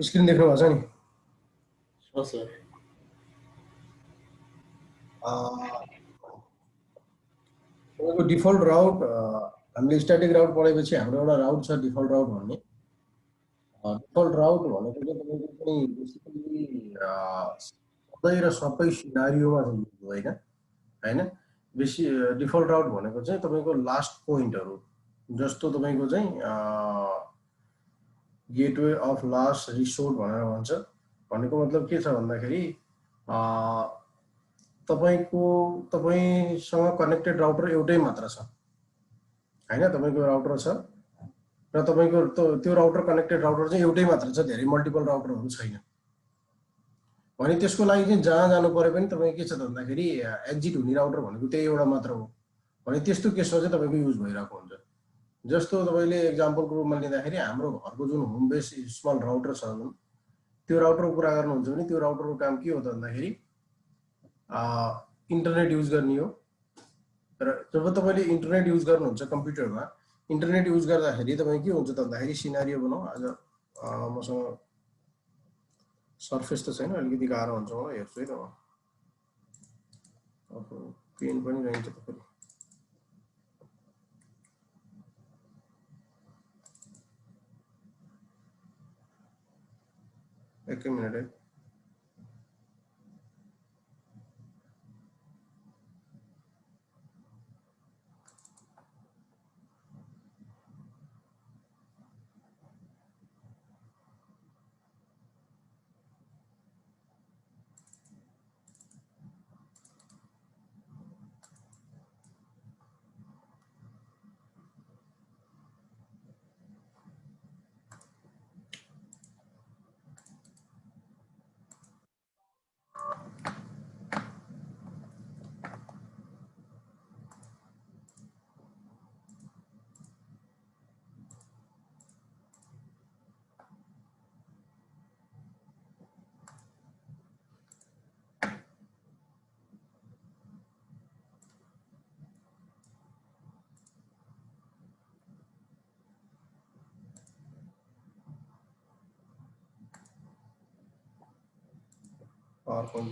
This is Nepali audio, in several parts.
स्क्रिन देख्नु भएको छ नि सर तपाईँको डिफल्ट राउट हामीले स्ट्याटिक राउट पढेपछि हाम्रो एउटा राउट छ डिफल्ट राउट भन्ने डिफल्ट राउट भनेको चाहिँ तपाईँको चाहिँ बेसिकली सबै र सबै सिनारियोमा चाहिँ होइन बेसी डिफल्ट राउट भनेको चाहिँ तपाईँको लास्ट पोइन्टहरू जस्तो तपाईँको चाहिँ गेटवे अफ लास्ट रिसोर्ट भनेर भन्छ भनेको मतलब के छ भन्दाखेरि तपाईँसँग कनेक्टेड राउटर एउटै मात्र छ हैन तपाईँको राउटर छ र तपाईँको त्यो राउटर कनेक्टेड राउटर चाहिँ एउटै मात्र छ धेरै मल्टिपल राउटरहरू छैन भने त्यसको लागि चाहिँ जहाँ जानु पर्यो पनि तपाईँ के छ भन्दाखेरि एक्जिट हुने राउटर भनेको त्यही एउटा मात्र हो भने त्यस्तो केसमा चाहिँ तपाईँको युज भइरहेको हुन्छ जस्तो तपाईँले एक्जाम्पलको रूपमा लिँदाखेरि हाम्रो घरको जुन होम बेस स्मल राउटर छ जुन त्यो राउटरको कुरा गर्नुहुन्छ भने त्यो राउटरको काम के हो त भन्दाखेरि इन्टरनेट युज गर्ने हो र जब तपाईँले इन्टरनेट युज गर्नुहुन्छ कम्प्युटरमा इन्टरनेट युज गर्दाखेरि तपाईँ के हुन्छ त भन्दाखेरि सिनारियो बनाऊ आज मसँग सर्फेस त छैन अलिकति गाह्रो हुन्छ मलाई हेर्छु है त अब पेन पनि रहन्छ तपाईँ एक मिनट है PowerPoint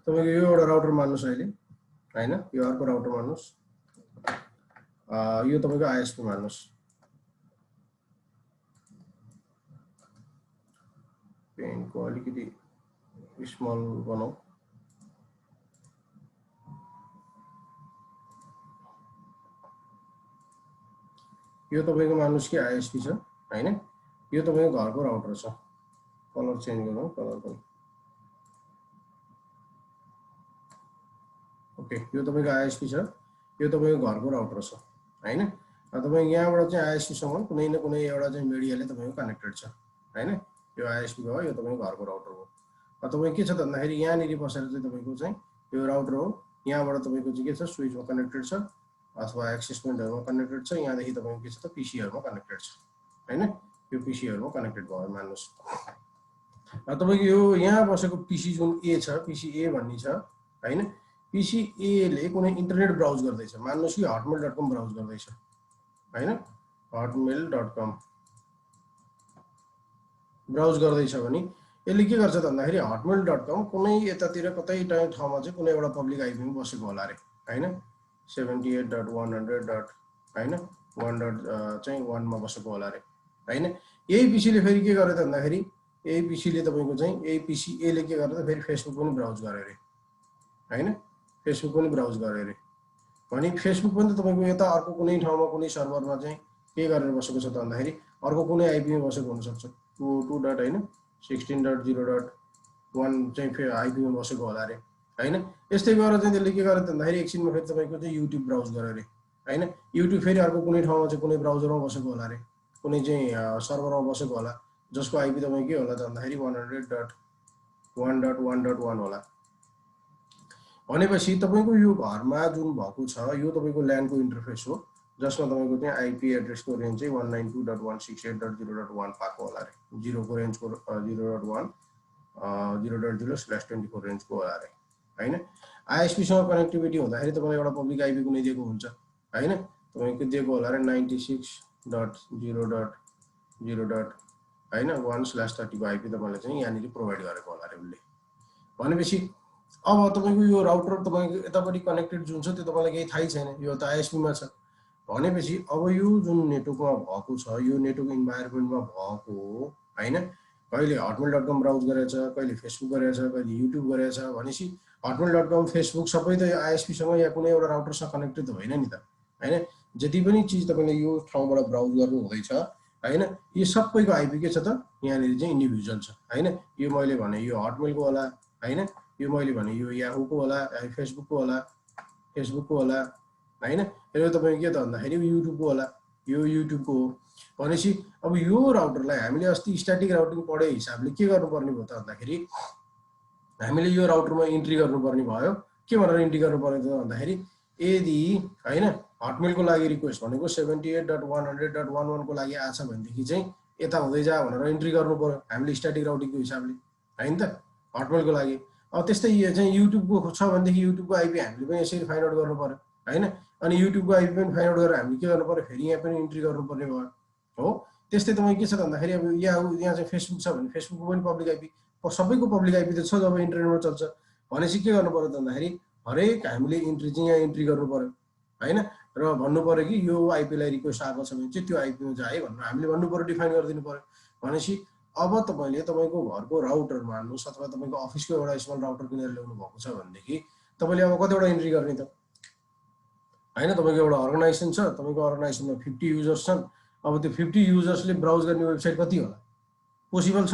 तपाईँको यो एउटा राउटर मान्नुस् अहिले हैन यो अर्को राउटर मान्नुस् यो तपाईँको आईएसपी मान्नुस् पेनको अलिकति स्मल बनाऊ यो तपाईँको मान्नुस् कि आईएसपी छ हैन यो तपाईँको घरको राउटर छ कलर चेन्ज गरौँ कलर पनि ओके यो तपाईँको आईएसपी छ यो तपाईँको घरको राउटर छ हैन तपाईँ यहाँबाट चाहिँ आईएसपी सँग कुनै न कुनै एउटा चाहिँ मिडियाले तपाईँको कनेक्टेड छ हैन यो आईएसपी भयो यो तपाईँको घरको राउटर हो तपाईँ के छ त भन्दाखेरि यहाँनिर बसेर चाहिँ तपाईँको चाहिँ यो राउटर हो यहाँबाट तपाईँको चाहिँ के छ स्विचमा कनेक्टेड छ अथवा एक्सेस पोइन्टहरुमा कनेक्टेड छ यहाँदेखि तपाईँको के छ त पीसीहरुमा कनेक्टेड छ हैन यो पीसीहरुमा कनेक्टेड भयो मान्नुस् तपाईको यो यहाँ बसेको पीसी जुन ए छ पीसी ए भन्ने छ हैन पीसी ए ले कुनै इन्टरनेट ब्राउज गर्दैछ मान्नुस् कि hotmail.com ब्राउज गर्दैछ हैन hotmail.com ब्राउज गर्दैछ भने यसले के गर्छ त भन्दाखेरि hotmail.com कुनै यतातिर कतै ठाउँमा चाहिँ कुनै एउटा पब्लिक आईपी मा बसेको होला रे हैन 78.100. हैन 1. चाहिँ 1 मा बसेको होला रे हैन यही पीसी ले फेरि के गर्यो त भन्दाखेरि यही पीसी ले तपाईको चाहिँ यही पीसी ए ले के गर्यो त फेरि फेसबुक पनि ब्राउज गर्यो रे हैन फेसबुक पनि ब्राउज गर्यो रे भने फेसबुक पनि त तपाईको यता अर्को कुनै ठाउँमा कुनै सर्भरमा चाहिँ के गरेर बसेको छ त भन्दाखेरि अर्को कुनै आईपी मा बसेको हुन सक्छ 2 डट हैन 16.0.1 चाहिँ फेरि आईपी मा बसेको होला रे हैन यस्तै गरेर चाहिँ त्यसले के गर्यो त भन्दाखेरि एकछिनमा फेरि तपाईको चाहिँ युट्युब ब्राउज गर्यो रे हैन युट्युब फेरि अर्को कुनै ठाउँमा चाहिँ कुनै ब्राउजरमा बसेको होला रे कुनै चाहिँ सर्भरमा बसेको होला जसको आईपी तपाईको के होला त भन्दाखेरि 100.1.1.1 होला भनेपछि तपाईको यो घरमा जुन भएको छ यो तपाईको ल्यान को इन्टरफेस हो जसमा तपाईको चाहिँ आईपी एड्रेस को रेन्ज चाहिँ 192.168.0.1 पाएको होला रे 0 को रेन्ज को 0.1 0.0/24 रेन्ज को होला रे हैन आईएसपी सँग कनेक्टिभिटी हुँदाखेरि तपाईलाई एउटा पब्लिक आईपी कुनै दिएको हुन्छ हैन तपाईको दिएको होला रे 96.0.0. हैन 1/30 को आइपी तपाईले चाहिँ यहाँनिर प्रोभाइड गरेको होला रे उसले भनेपछि अब तपाईको यो राउटर तपाईको यतापट्टि कनेक्टेड जुन छ त्यो तपाईलाई केही थाहै छैन यो त आईएसपी मा छ भनेपछि अब यो जुन नेटवर्कमा भएको छ यो नेटवर्क इन्भाइरोमेन्टमा भएको हैन कहिले hotmail.com ब्राउज गरेछ कहिले फेसबुक गरेछ कहिले युट्युब गरेछ भनेपछि hotmail.com फेसबुक सबै त यो आईएसपी सँग या कुनै एउटा राउटरसँग कनेक्टेड त होइन नि त हैन जति पनि चीज तपाईले यो ठाउँबाट ब्राउज गर्नु हुँदैछ हैन यो सबैको आईपी के छ त यहाँनिर चाहिँ इन्डिभिजुअल छ हैन यो मैले भने यो हटमेलको होला हैन यो मैले भने यो याहूको होला फेसबुकको होला हैन यो तपाईको के त भन्दाखेरि युट्युबको होला यो युट्युबको हो भनेपछि अब यो राउटरलाई हामीले अस्ति स्ट्याटिक राउटिङ पढे हिसाबले के गर्नुपर्ने भयो त भन्दाखेरि हामीले यो राउटरमा इन्ट्री गर्नुपर्ने भयो के भनेर इन्ट्री गर्नुपर्ने त भन्दाखेरि यदि हैन हटमेलको लागि रिक्वेस्ट भनेको 78.100.11 को लागि आछ भनेदेखि चाहिँ यता हुँदै जा भनेर इन्ट्री गर्नु पर्यो हामीले स्ट्याटिक राउटिङको हिसाबले हैन त हटमेलको लागि अब त्यस्तै यो चाहिँ युट्युबको छ भनेदेखि युट्युबको आईपी हामीले पनि यसरी फाइन्ड आउट गर्नु पर्यो हैन अनि युट्युबको आईपी पनि फाइन्ड आउट गरेर हामीले के गर्नु पर्यो फेरि यहाँ पनि इन्ट्री गर्नुपर्ने भयो हो त्यस्तै तपाईँ के छ भन्दाखेरि अब यहाँ चाहिँ फेसबुक छ भने फेसबुकको पनि पब्लिक आईपी सबैको पब्लिक आईपी त छ जब इन्टरनेटमा चल्छ भनेपछि के गर्नु पर्यो त भन्दाखेरि हरेक हामीले इन्ट्री चाहिँ यहाँ इन्ट्री गर्नु पर्यो हैन र भन्नु पर्यो कि यो आईपीलाई रिक्वेस्ट आएको छ भने चाहिँ त्यो आईपीमा जाए भनेर हामीले भन्नु पर्यो डिफाइन गरिदिनु पर्यो भनेपछि अब तपाईले तपाईको घरको राउटर मान्नुस् अथवा तपाईको अफिसको एउटा स्मल राउटर किनेर ल्याउनु भएको छ भनेदेखि तपाईले अब कतिवटा इन्ट्री गर्ने त हैन तपाईको एउटा अर्गनाइजेसन छ तपाईको अर्गनाइजेसनमा 50 युजर्स छन् अब त्यो 50 युजर्सले ब्राउज गर्ने वेबसाइट कति होला पोसिबल छ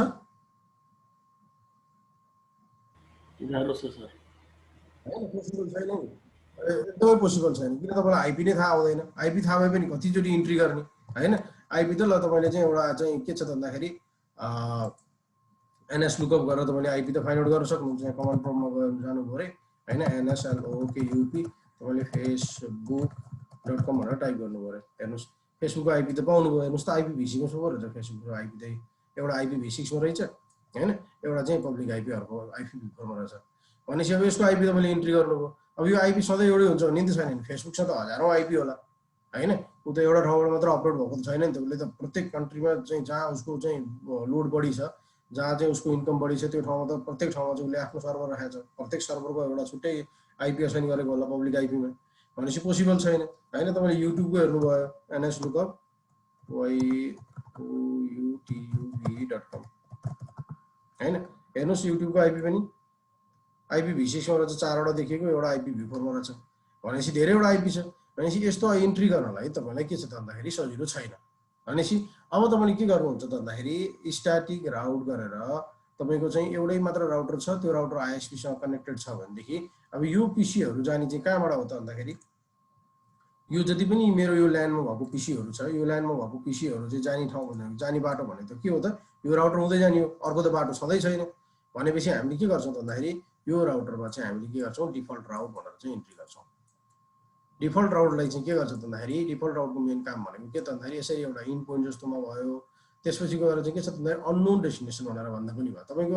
गाह्रो छ सर हैन पोसिबल छैन एकदमै पोसिबल छैन किन तपाईलाई आईपी नै थाहा हुँदैन आईपी थाहा भए पनि कतिचोटि इन्ट्री गर्ने हैन आईपी त ल तपाईले चाहिँ एउटा चाहिँ के छ भन्दाखेरि एनएस लुकअप गरेर तपाईले आईपी त फाइन्ड आउट गर्न सक्नुहुन्छ यहाँ कमान्ड प्रम्पटमा गएर जानु पर्यो हैन NSLOKUP तपाईले facebook.com भनेर टाइप गर्नु पर्यो हेर्नुस् फेसबुकको आईपी त पाउनु भयो हेर्नुस् त आईपी v6 मा सो रहेछ फेसबुकको आईपी चाहिँ एउटा आईपी v6 मा रहेछ हैन एउटा चाहिँ पब्लिक आईपी अर्को आईपी v4 मा रहेछ भनेपछि अब यसको आईपी तपाईले इन्ट्री गर्नुभयो अब यो आईपी सधैँ एउटै हुन्छ भन्ने त छैन फेसबुकसँग त हजारौं आईपी होला हैन उ त एउटा ठाउँबाट मात्र अपलोड भएको त छैन नि त उसले त प्रत्येक कन्ट्रीमा चाहिँ जहाँ उसको चाहिँ लोड बढी छ जहाँ चाहिँ उसको इन्कम बढी छ त्यो ठाउँमा त प्रत्येक ठाउँमा चाहिँ उसले आफ्नो सर्भर राखेको छ प्रत्येक सर्भरको एउटा छुट्टै आईपी असाइन गरेको होला पब्लिक आईपीमा भनेपछि पोसिबल छैन हैन तपाईले युट्युबको हेर्नुभयो NS lookup youtube.com हैन हेर्नुस् युट्युबको आईपी पनि आईपी v6 मा रहेछ 4 वटा देखिएको एउटा आईपी v4 मा रहेछ भनेपछि धेरैवटा आईपी छ भनेपछि यस्तो इन्ट्री गर्नलाई तपाईलाई के छ त भन्दाखेरि सजिलो छैन भनेपछि अब तपाईले के गर्नुहुन्छ त भन्दाखेरि स्ट्याटिक राउट गरेर तपाईको चाहिँ एउटै मात्र राउटर छ त्यो राउटर आईएसपी सँग कनेक्टेड छ भनेदेखि अब यो पीसीहरु जाने चाहिँ कहाँबाट हो त भन्दाखेरि यो जति पनि मेरो यो ल्यान्डमा भएको पीसीहरु छ यो ल्यान्डमा भएको पीसीहरु चाहिँ जाने ठाउँ भनेको जाने बाटो भने त के हो त यो राउटर हुँदै जाने हो अर्को त बाटो सधैं छैन भनेपछि हामीले के गर्छौं त भन्दाखेरि यो राउटरमा चाहिँ हामीले के गर्छौं डिफल्ट राउट भनेर चाहिँ इन्ट्री गर्छौं डिफल्ट राउटलाई चाहिँ के गर्छ त भन्दाखेरि डिफल्ट राउटको मेन काम भनेको के त भन्दाखेरि यसरी एउटा इन पोइन्ट जस्तोमा भयो त्यसपछि गएर चाहिँ के छ त भन्दाखेरि अननोन डेस्टिनेसन भनेर भन्दा पनि भयो तपाईको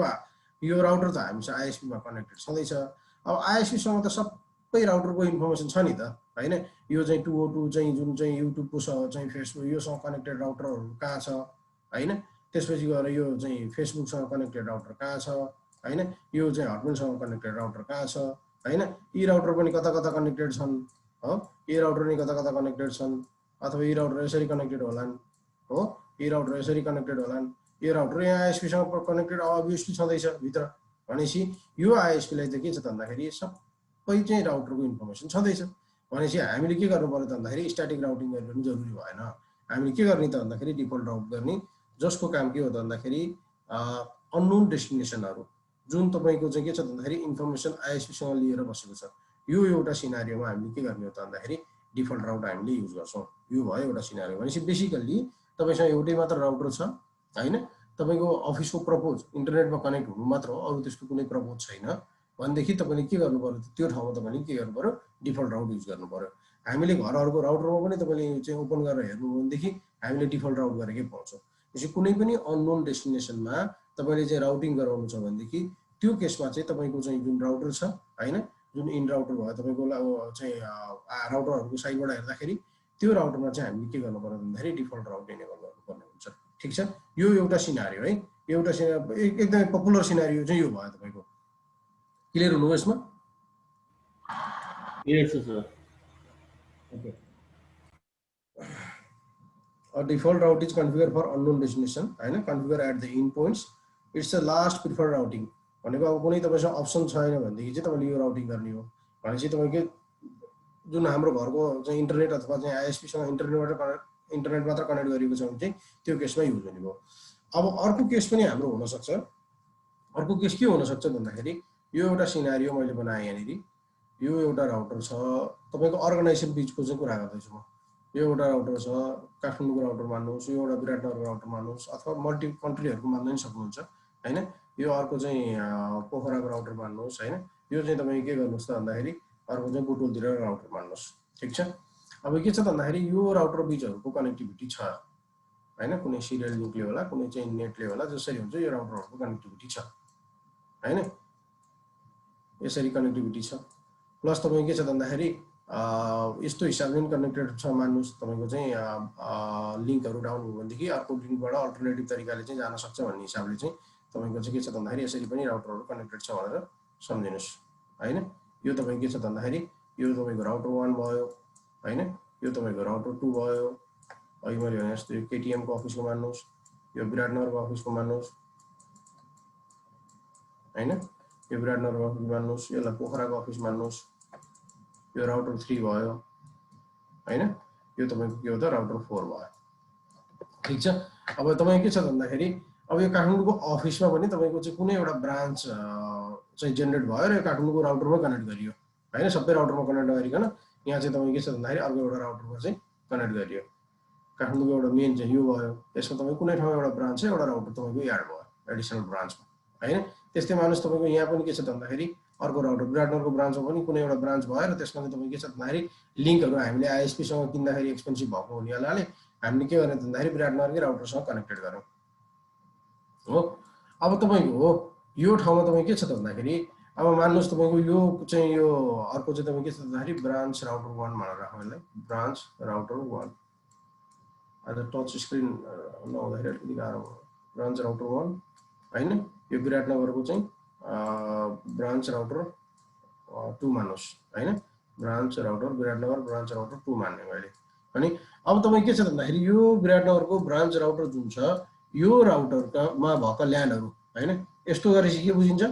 यो राउटर त हामीसँग आईएसपी मा कनेक्टेड छँदैछ अब आईएसपी सँग त सबै राउटरको इन्फर्मेसन छ नि त हैन यो चाहिँ 202 चाहिँ जुन चाहिँ युट्युबको चाहिँ फेसबुक योसँग कनेक्टेड राउटरहरु कहाँ छ हैन त्यसपछि गएर यो चाहिँ फेसबुकसँग कनेक्टेड राउटर कहाँ छ हैन यो चाहिँ हटमेलसँग कनेक्टेड राउटर कहाँ छ हैन यी राउटर पनि कता कता कनेक्टेड छन् हो यी राउटर पनि कता कता कनेक्टेड छन् अथवा यी राउटर यसरी कनेक्टेड होलान् हो यी राउटर यसरी कनेक्टेड होलान् यो राउटर यहाँ आईएसपी सँग कनेक्टेड अभियसली छँदैछ भित्र भनेपछि यो आईएसपी लाई त के छ त भन्दाखेरि सबै चाहिँ राउटरको इन्फर्मेसन छँदैछ भनेपछि हामीले के गर्नु पर्यो त भन्दाखेरि स्ट्याटिक राउटिङ गर्ने पनि जरुरी भएन हामीले के गर्ने त भन्दाखेरि डिफल्ट राउट गर्ने जसको काम के हो त भन्दाखेरि अननोन डेस्टिनेसनहरु जुन तपाईको चाहिँ के छ भन्दाखेरि इन्फर्मेसन आईएसपी सँग लिएर बसेको छ यो एउटा सिनारियोमा हामीले के गर्ने हो त भन्दाखेरि डिफल्ट राउट हामीले युज गर्छौं यो भयो एउटा सिनारियो भनेपछि बेसिकली तपाईसँग एउटै मात्र राउटर छ हैन तपाईको अफिसको प्रपोज इन्टरनेटमा कनेक्ट हुनु मात्र हो अरु त्यसको कुनै प्रपोज छैन भनेदेखि तपाईले के गर्नु पर्यो त्यो ठाउँमा तपाईले के गर्नु पर्यो डिफल्ट राउट युज गर्नु पर्यो हामीले घरहरुको राउटरमा पनि तपाईले चाहिँ ओपन गरेर हेर्नु भनेदेखि हामीले डिफल्ट राउट गरेकै पाउँछौं त्यसै कुनै पनि अननोन डेस्टिनेसनमा तपाईले चाहिँ राउटिङ गराउनु छ भनेदेखि त्यो केसमा चाहिँ तपाईको चाहिँ जुन राउटर छ हैन जुन इन राउटर भयो तपाईको चाहिँ राउटरहरुको साइडबाट हेर्दाखेरि त्यो राउटरमा चाहिँ हामीले के गर्नु पर्यो भन्दाखेरि डिफल्ट राउट इनेबल गर्नुपर्ने हुन्छ। ठीक छ, यो एउटा सिनारियो है, एउटा एकदमै पपुलर सिनारियो चाहिँ यो भयो तपाईको। क्लियर हुनु यसमा? Yes, sir. Okay. A default route is configured for unknown destination, हैन, configure at the endpoints. It's the last preferred routing. भनेको अब कुनै तपाईसँग अप्सन छैन भनेदेखि चाहिँ तपाईले यो राउटिङ गर्ने हो। भनेपछि तपाईको जुन हाम्रो घरको चाहिँ इन्टरनेट अथवा चाहिँ आईएसपी सँग इन्टरनेट मात्र कनेक्ट गरिएको छ भने चाहिँ त्यो केसमा युज हुने भयो। अब अर्को केस पनि हाम्रो हुन सक्छ। अर्को केस के हुन सक्छ भन्दाखेरि यो एउटा सिनारियो मैले बनाए यहाँनिर। यो एउटा राउटर छ, तपाईको अर्गनाइजेसन बीचको चाहिँ कुरा गर्दैछु म। यो एउटा राउटर छ, काठमाडौँको राउटर मान्नुहोस्, यो एउटा विराटनगरको राउटर मान्नुहोस् अथवा मल्टी कन्ट्रीहरुको मान्न नि सक्नुहुन्छ हैन। यो अर्को चाहिँ पोखराको राउटर मान्नुहोस् हैन। यो चाहिँ तपाई के गर्नुस् त भन्दाखेरि अर्को चाहिँ बुटोलतिर राउटर मान्नुहोस्। ठीक छ, अब के छ भन्दाखेरि यो राउटर बीचहरुको कनेक्टिभिटी छ हैन, कुनै सिरियल लिंकले होला, कुनै चाहिँ नेटले होला, जसरी हुन्छ यो राउटरहरुको कनेक्टिभिटी छ हैन, यसरी कनेक्टिभिटी छ। प्लस तपाई के छ भन्दाखेरि यस्तो हिसाबले कनेक्टेड छ मान्नुस्, तपाईको चाहिँ लिंकहरु डाउन हो भनेदेखि अर्को लिंकबाट अल्टरनेटिभ तरिकाले चाहिँ जान सक्छ भन्ने हिसाबले चाहिँ तपाईको चाहिँ के छ भन्दाखेरि यसरी पनि राउटरहरु कनेक्टेड छ भनेर सम्झिनुस् हैन। यो तपाई के छ भन्दाखेरि यो तपाईको राउटर 1 भयो हैन, यो तपाईको राउटर 2 भयो। अहिले मैले भने जस्तो यो केटीएम को अफिसको मान्नुस्, यो विराटनगरको अफिसको मान्नुस् हैन, यो विराटनगरको अफिस मान्नुस्, यसलाई पोखराको अफिस मान्नुस्। यो राउटर 3 भयो हैन, यो तपाईको के हो त राउटर 4 भयो। ठीक छ, अब तपाई के छ भन्दाखेरि अब यो काठमाडौँको अफिसमा पनि तपाईको चाहिँ कुनै एउटा ब्रान्च चाहिँ जेनेरेट भयो र यो काठमाडौँको राउटरमा कनेक्ट गरियो हैन। सबै राउटरमा कनेक्ट गरिकन यहाँ चाहिँ तपाई के छ भन्दाखेरि अर्को एउटा राउटरमा चाहिँ कनेक्ट गरियो। काठमाडौँको एउटा मेन चाहिँ यो भयो, यसमा तपाई कुनै ठाउँमा एउटा ब्रान्च छ, एउटा राउटर तपाईको एड भयो एडिसनल ब्रान्चमा हैन। त्यस्तै मानुस तपाईको यहाँ पनि के छ भन्दाखेरि अर्को राउटर विराटनगरको ब्रान्चमा पनि कुनै एउटा ब्रान्च भयो र त्यसमा चाहिँ तपाई के छ भन्दाखेरि लिंकहरु हामीले आईएसपी सँग किन्दाखेरि एक्सपेन्सिभ भएको हुनाले हामीले के गर्ने भन्दाखेरि विराटनगरकै राउटरसँग कनेक्टेड गर्यौं हो। अब तपाईको यो ठाउँमा तपाई के छ भन्दाखेरि अब मान्नुस् तपाईको यो चाहिँ यो अर्को चाहिँ तपाई के छ भन्दाखेरि ब्रान्च राउटर 1 भनेर राखौं यसलाई, ब्रान्च राउटर 1। आज टच स्क्रिन नहुँदाखेरि अलिकति गाह्रो भयो। ब्रान्च राउटर 1 हैन, यो विराटनगरको चाहिँ ब्रान्च राउटर 2 मान्नुस् हैन। Branch router Biratnagar branch router 2 मान्ने मैले। अनि अब तपाई के छ भन्दाखेरि यो विराटनगरको ब्रान्च राउटर जुन छ यो राउटरका मा भएका ल्यानहरु हैन, यस्तो गरेपछि के बुझिन्छ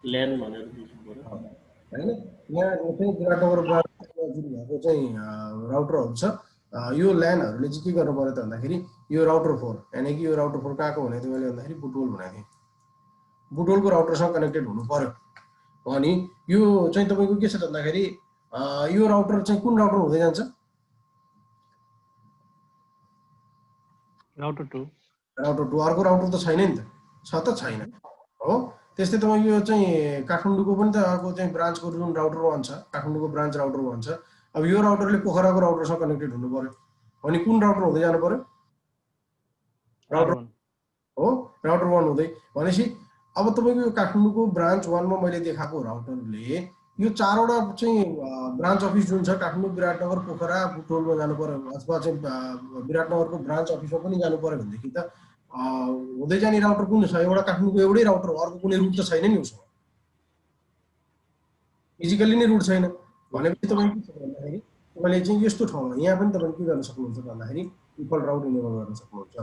ल्यान भनेर बुझ्नु पर्यो हैन। यहाँ चाहिँ विराटनगर ब्रान्च जुन भएको चाहिँ राउटरहरु छ, यो ल्यानहरुले चाहिँ के गर्नु पर्यो त भन्दाखेरि यो राउटर 4 यानी कि यो राउटर 4 कहाँको भने मैले भन्दाखेरि बुटोल भनेको थिएँ, बुटोलको राउटरसँग कनेक्टेड हुनु पर्यो। अनि यो चाहिँ तपाईको के छ भन्दाखेरि यो राउटर चाहिँ कुन राउटर हुँदै जान्छ? राउटर 2। राउटर 2 अर्को राउटर त छैन नि त, छ त छैन हो। त्यस्तै तपाईको यो चाहिँ काठमाडौँको पनि त अर्को चाहिँ ब्रान्चको जुन राउटर 1 छ, काठमाडौँको ब्रान्च राउटर 1 छ। अब यो राउटरले पोखराको राउटरसँग कनेक्टेड हुनु पर्यो। अनि कुन राउटर हुँदै जानु पर्यो? राउटर 1 हो, राउटर 1 हुँदै। भनेपछि अब तपाईको यो काठमाडौँको ब्रान्च 1 मा मैले देखाएको राउटरले यो चारवटा चाहिँ ब्रान्च अफिस जुन छ काठमाडौँ विराटनगर पोखरा बुटोलमा जानु पर्यो अथवा चाहिँ विराटनगरको ब्रान्च अफिसमा पनि जानु पर्यो भनेदेखि त हुँदै जाने राउटर कुन छ? एउटा काठमाडौँको एउटै राउटर हो, अर्को कुनै रुट त छैन नि उसँग, फिजिकली नै रुट छैन। भनेपछि तपाई के छ भन्दाखेरि तपाईले चाहिँ यस्तो ठाउँमा यहाँ पनि तपाईले के गर्न सक्नुहुन्छ भन्दाखेरि डिफल्ट राउट इनेबल गर्न सक्नुहुन्छ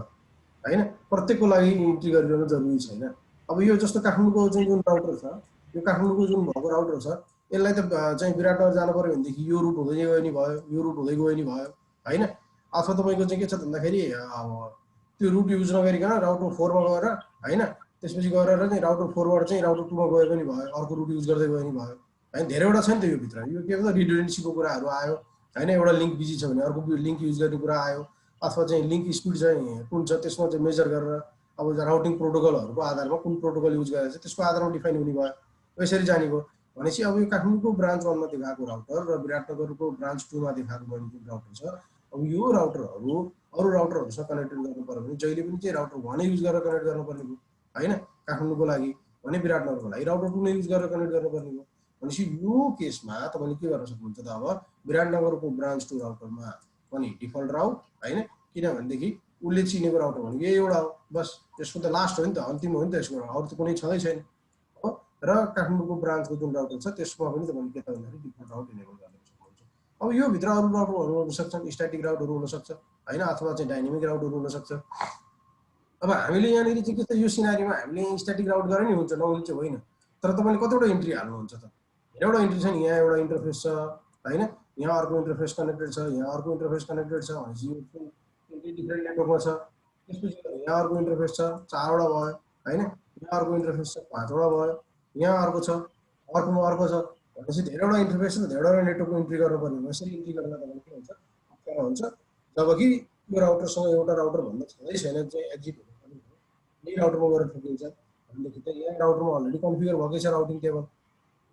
हैन। प्रत्येकको लागि इन्ट्री गरिरहनु जरुरी छैन। अब यो जस्तो काठमाडौँको चाहिँ जुन राउटर छ, यो काठमाडौँको जुन भएको राउटर छ, यसलाई त चाहिँ विराटनगर जानु पर्यो भनेदेखि यो रुट हुँदै गयो नि भयो, यो रुट हुँदै गयो नि भयो हैन। अथवा तपाईको चाहिँ के छ भन्दाखेरि त्यो रुट युज नगरिकन राउटर 4 मा गएर हैन, त्यसपछि गएर चाहिँ राउटर 4 बाट चाहिँ राउटर 2 मा गयो पनि भयो, अर्को रुट युज गर्दै गयो नि भयो हैन। धेरैवटा छ नि त यो भित्र। यो के भन्छ रिडन्डेन्सीको कुराहरु आयो हैन, एउटा लिंक बिजी छ भने अर्को लिंक युज गर्ने कुरा आयो, अथवा चाहिँ लिंक स्पिड चाहिँ कुन छ त्यसमा चाहिँ मेजर गरेर अब राउटिङ प्रोटोकलहरुको आधारमा कुन प्रोटोकल युज गरेर चाहिँ त्यसको आधारमा डिफाइन हुने भयो, यसरी जाने भयो। भनेपछि अब यो काठमाडौँको ब्रान्च 1 मा देखाएको राउटर र विराटनगरको ब्रान्च 2 मा देखाएको जुन राउटर छ, अब यो राउटरहरु अरु राउटरहरुसँग कनेक्टेड गर्नु पर्यो भने जहिले पनि चाहिँ राउटर 1 युज गरेर कनेक्ट गर्नु पर्ने भयो हैन काठमाडौँको लागि। भने विराटनगरको लागि राउटर 2 नै युज गरेर कनेक्ट गर्नुपर्ने हो। भनेपछि यो केसमा तपाईँले के गर्न सक्नुहुन्छ त अब विराटनगरको ब्रान्च 2 राउटरमा पनि डिफल्ट राउट हैन, किनभनेदेखि उसले चिनेको राउटर भनेको यही एउटा हो बस, त्यसको त लास्ट हो नि त, अन्तिम हो नि त, यसको अरू त कुनै छँदै छैन हो। र काठमाडौँको ब्रान्चको जुन राउटर छ त्यसमा पनि तपाईँले के त भन्दाखेरि डिफल्ट राउट इनेबल गर्न सक्नुहुन्छ। अब यो भित्र अरू राउटरहरू हुन सक्छन्, स्ट्याटिक राउटहरू हुन सक्छ हैन, अथवा चाहिँ डाइनामिक राउटहरू हुन सक्छ। अब हामीले यहाँनिर चाहिँ के छ, यो सिनारीमा हामीले स्ट्याटिक राउट गरे नि हुन्छ, नहुने चाहिँ होइन, तर तपाईँले कतिवटा इन्ट्री हाल्नुहुन्छ त, धेरैवटा इन्ट्री छ नि, यहाँ एउटा इन्टरफेस छ हैन, यहाँ अर्को इन्टरफेस कनेक्टेड छ, यहाँ अर्को इन्टरफेस कनेक्टेड छ, भनेपछि यो डिफ्रेन्ट नेटवर्कमा छ। त्यसपछि यहाँ अर्को इन्टरफेस छ 4 वटा भयो हैन, यहाँ अर्को इन्टरफेस छ 5 वटा भयो, यहाँ अर्को छ, अर्कोमा अर्को छ, भनेपछि धेरैवटा इन्टरफेस र धेरैवटा नेटवर्कको इन्ट्री गर्नुपर्ने हो। यसरी इन्ट्री गर्न तपाईँले के हुन्छ, अप्ठ्यारो हुन्छ। जबकि यो राउटरसँग एउटा राउटर भन्दा छँदै छैन चाहिँ एक्जिट हुनुपर्ने हो, यही राउटरमा गएर ठोकिन्छ भनेदेखि त यहाँ राउटरमा अलरेडी कन्फिगर भएकै छ राउटिङ टेबल,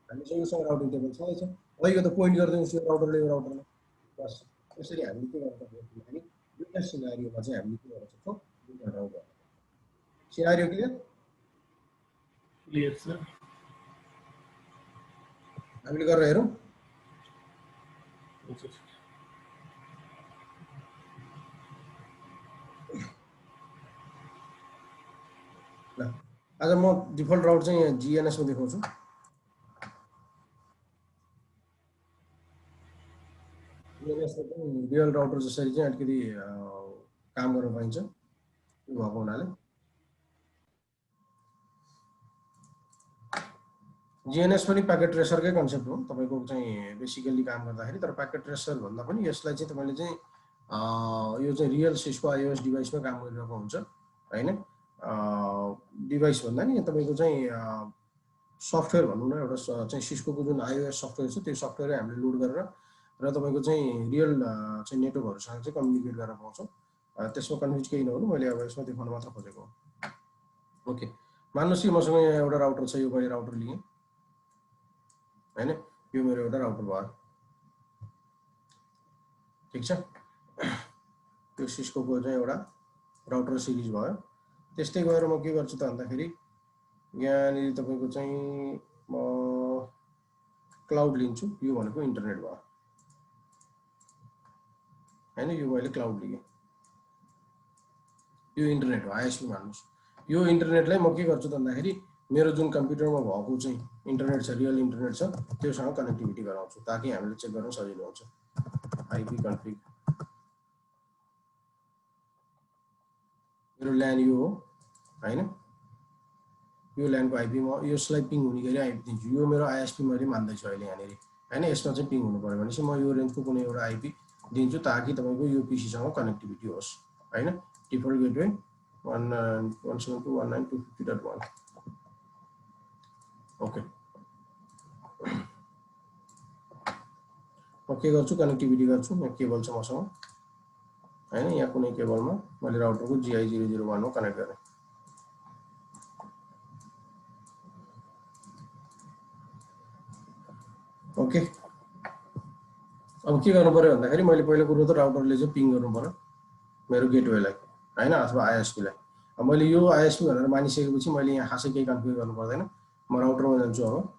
हामीसँग योसँग राउटिङ टेबल छँदैछ, है यो त पोइन्ट गरिदिनुहोस् यो राउटरले यो राउटरमा, बस यसरी हामीले के गर्न सक्छौँ भन्दाखेरि दुईवटा सिनारियोमा चाहिँ हामीले के गर्न सक्छौँ, दुईवटा राउट गर्न सक्छौँ। Scenario clear? Clear sir. हामीले गरेर हेरौँ। ल आज म डिफल्ट राउट चाहिँ यहाँ जिएनएसमा देखाउँछु। जिएनएसमा पनि रियल राउटर जसरी चाहिँ अलिकति काम गर्न पाइन्छ यो भएको हुनाले जिएनएस पनि प्याकेट ट्रेसरकै कन्सेप्ट हो तपाईँको चाहिँ बेसिकली काम गर्दाखेरि, तर प्याकेट ट्रेसर भन्दा पनि यसलाई चाहिँ तपाईँले चाहिँ यो चाहिँ रियल सिस्को आइओएस डिभाइसमा काम गरिरहेको हुन्छ हैन। डिभाइस भन्दा नि तपाईँको चाहिँ सफ्टवेयर भनौँ न, एउटा चाहिँ सिस्कोको जुन आइओएस सफ्टवेयर छ त्यो सफ्टवेयर हामीले लोड गरेर र तपाईँको चाहिँ रियल चाहिँ नेटवर्कहरूसँग चाहिँ कम्युनिकेट गर्न पाउँछौँ। त्यसमा कन्फ्युज केही नहुनु, मैले अब यसमा देखाउन मात्र खोजेको हो। ओके, मान्नुहोस् कि मसँग यहाँ एउटा राउटर छ, यो मैले राउटर लिएँ हैन, यो मेरो एउटा राउटर भयो, ठिक छ, यो सिस्कोको चाहिँ एउटा राउटर सिरिज भयो। त्यस्तै गएर म के गर्छु त भन्दाखेरि यहाँनिर तपाईँको चाहिँ म क्लाउड लिन्छु, यो भनेको इन्टरनेट भयो हैन, यो मैले क्लाउड लिएँ, यो इन्टरनेट हो, आइएसपी मान्नुहोस्। यो इन्टरनेटलाई म के गर्छु त भन्दाखेरि मेरो जुन कम्प्युटरमा भएको चाहिँ इन्टरनेट छ, रियल इन्टरनेट छ, त्योसँग कनेक्टिभिटी गराउँछु ताकि हामीले चेक गर्न सजिलो हुन्छ। आइपी कन्फिग मेरो ल्यान यो हो हैन, यो ल्यानको आइपी म यसलाई पिङ हुने गरी आइपी दिन्छु। यो मेरो आइएसपी मैले मान्दैछु अहिले यहाँनिर हैन, यसमा चाहिँ पिङ हुनु पर्यो भनेपछि म यो रेन्जको कुनै एउटा आइपी दिन्छु ताकि तपाईँको यो पीसीसँग कनेक्टिभिटी होस् हैन। Default gateway 172.192.50.1 okay. म के गर्छु, कनेक्टिभिटी गर्छु, यहाँ केबल छ मसँग हैन, यहाँ कुनै केबलमा मैले राउटरको GI001 हो कनेक्ट गरेँ। ओके, अब के गर्नु पर्यो भन्दाखेरि मैले पहिलो कुरो त राउटरले चाहिँ पिङ गर्नु पर्यो मेरो गेटवेलाई हैन, अथवा आइएसपीलाई। अब मैले यो आइएसपी भनेर मानिसकेपछि मैले यहाँ खासै केही कन्फिगर गर्नु पर्दैन, म राउटरमा जान्छु। अब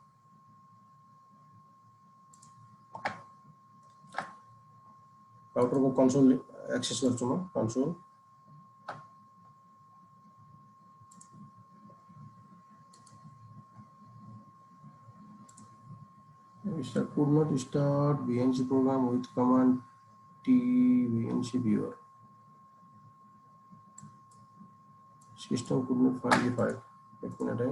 राउटरको कन्सोल एक्सेस गर्छु म, console could not start VNC program with command T VNC viewer. System could not find the file. एक मिनट है।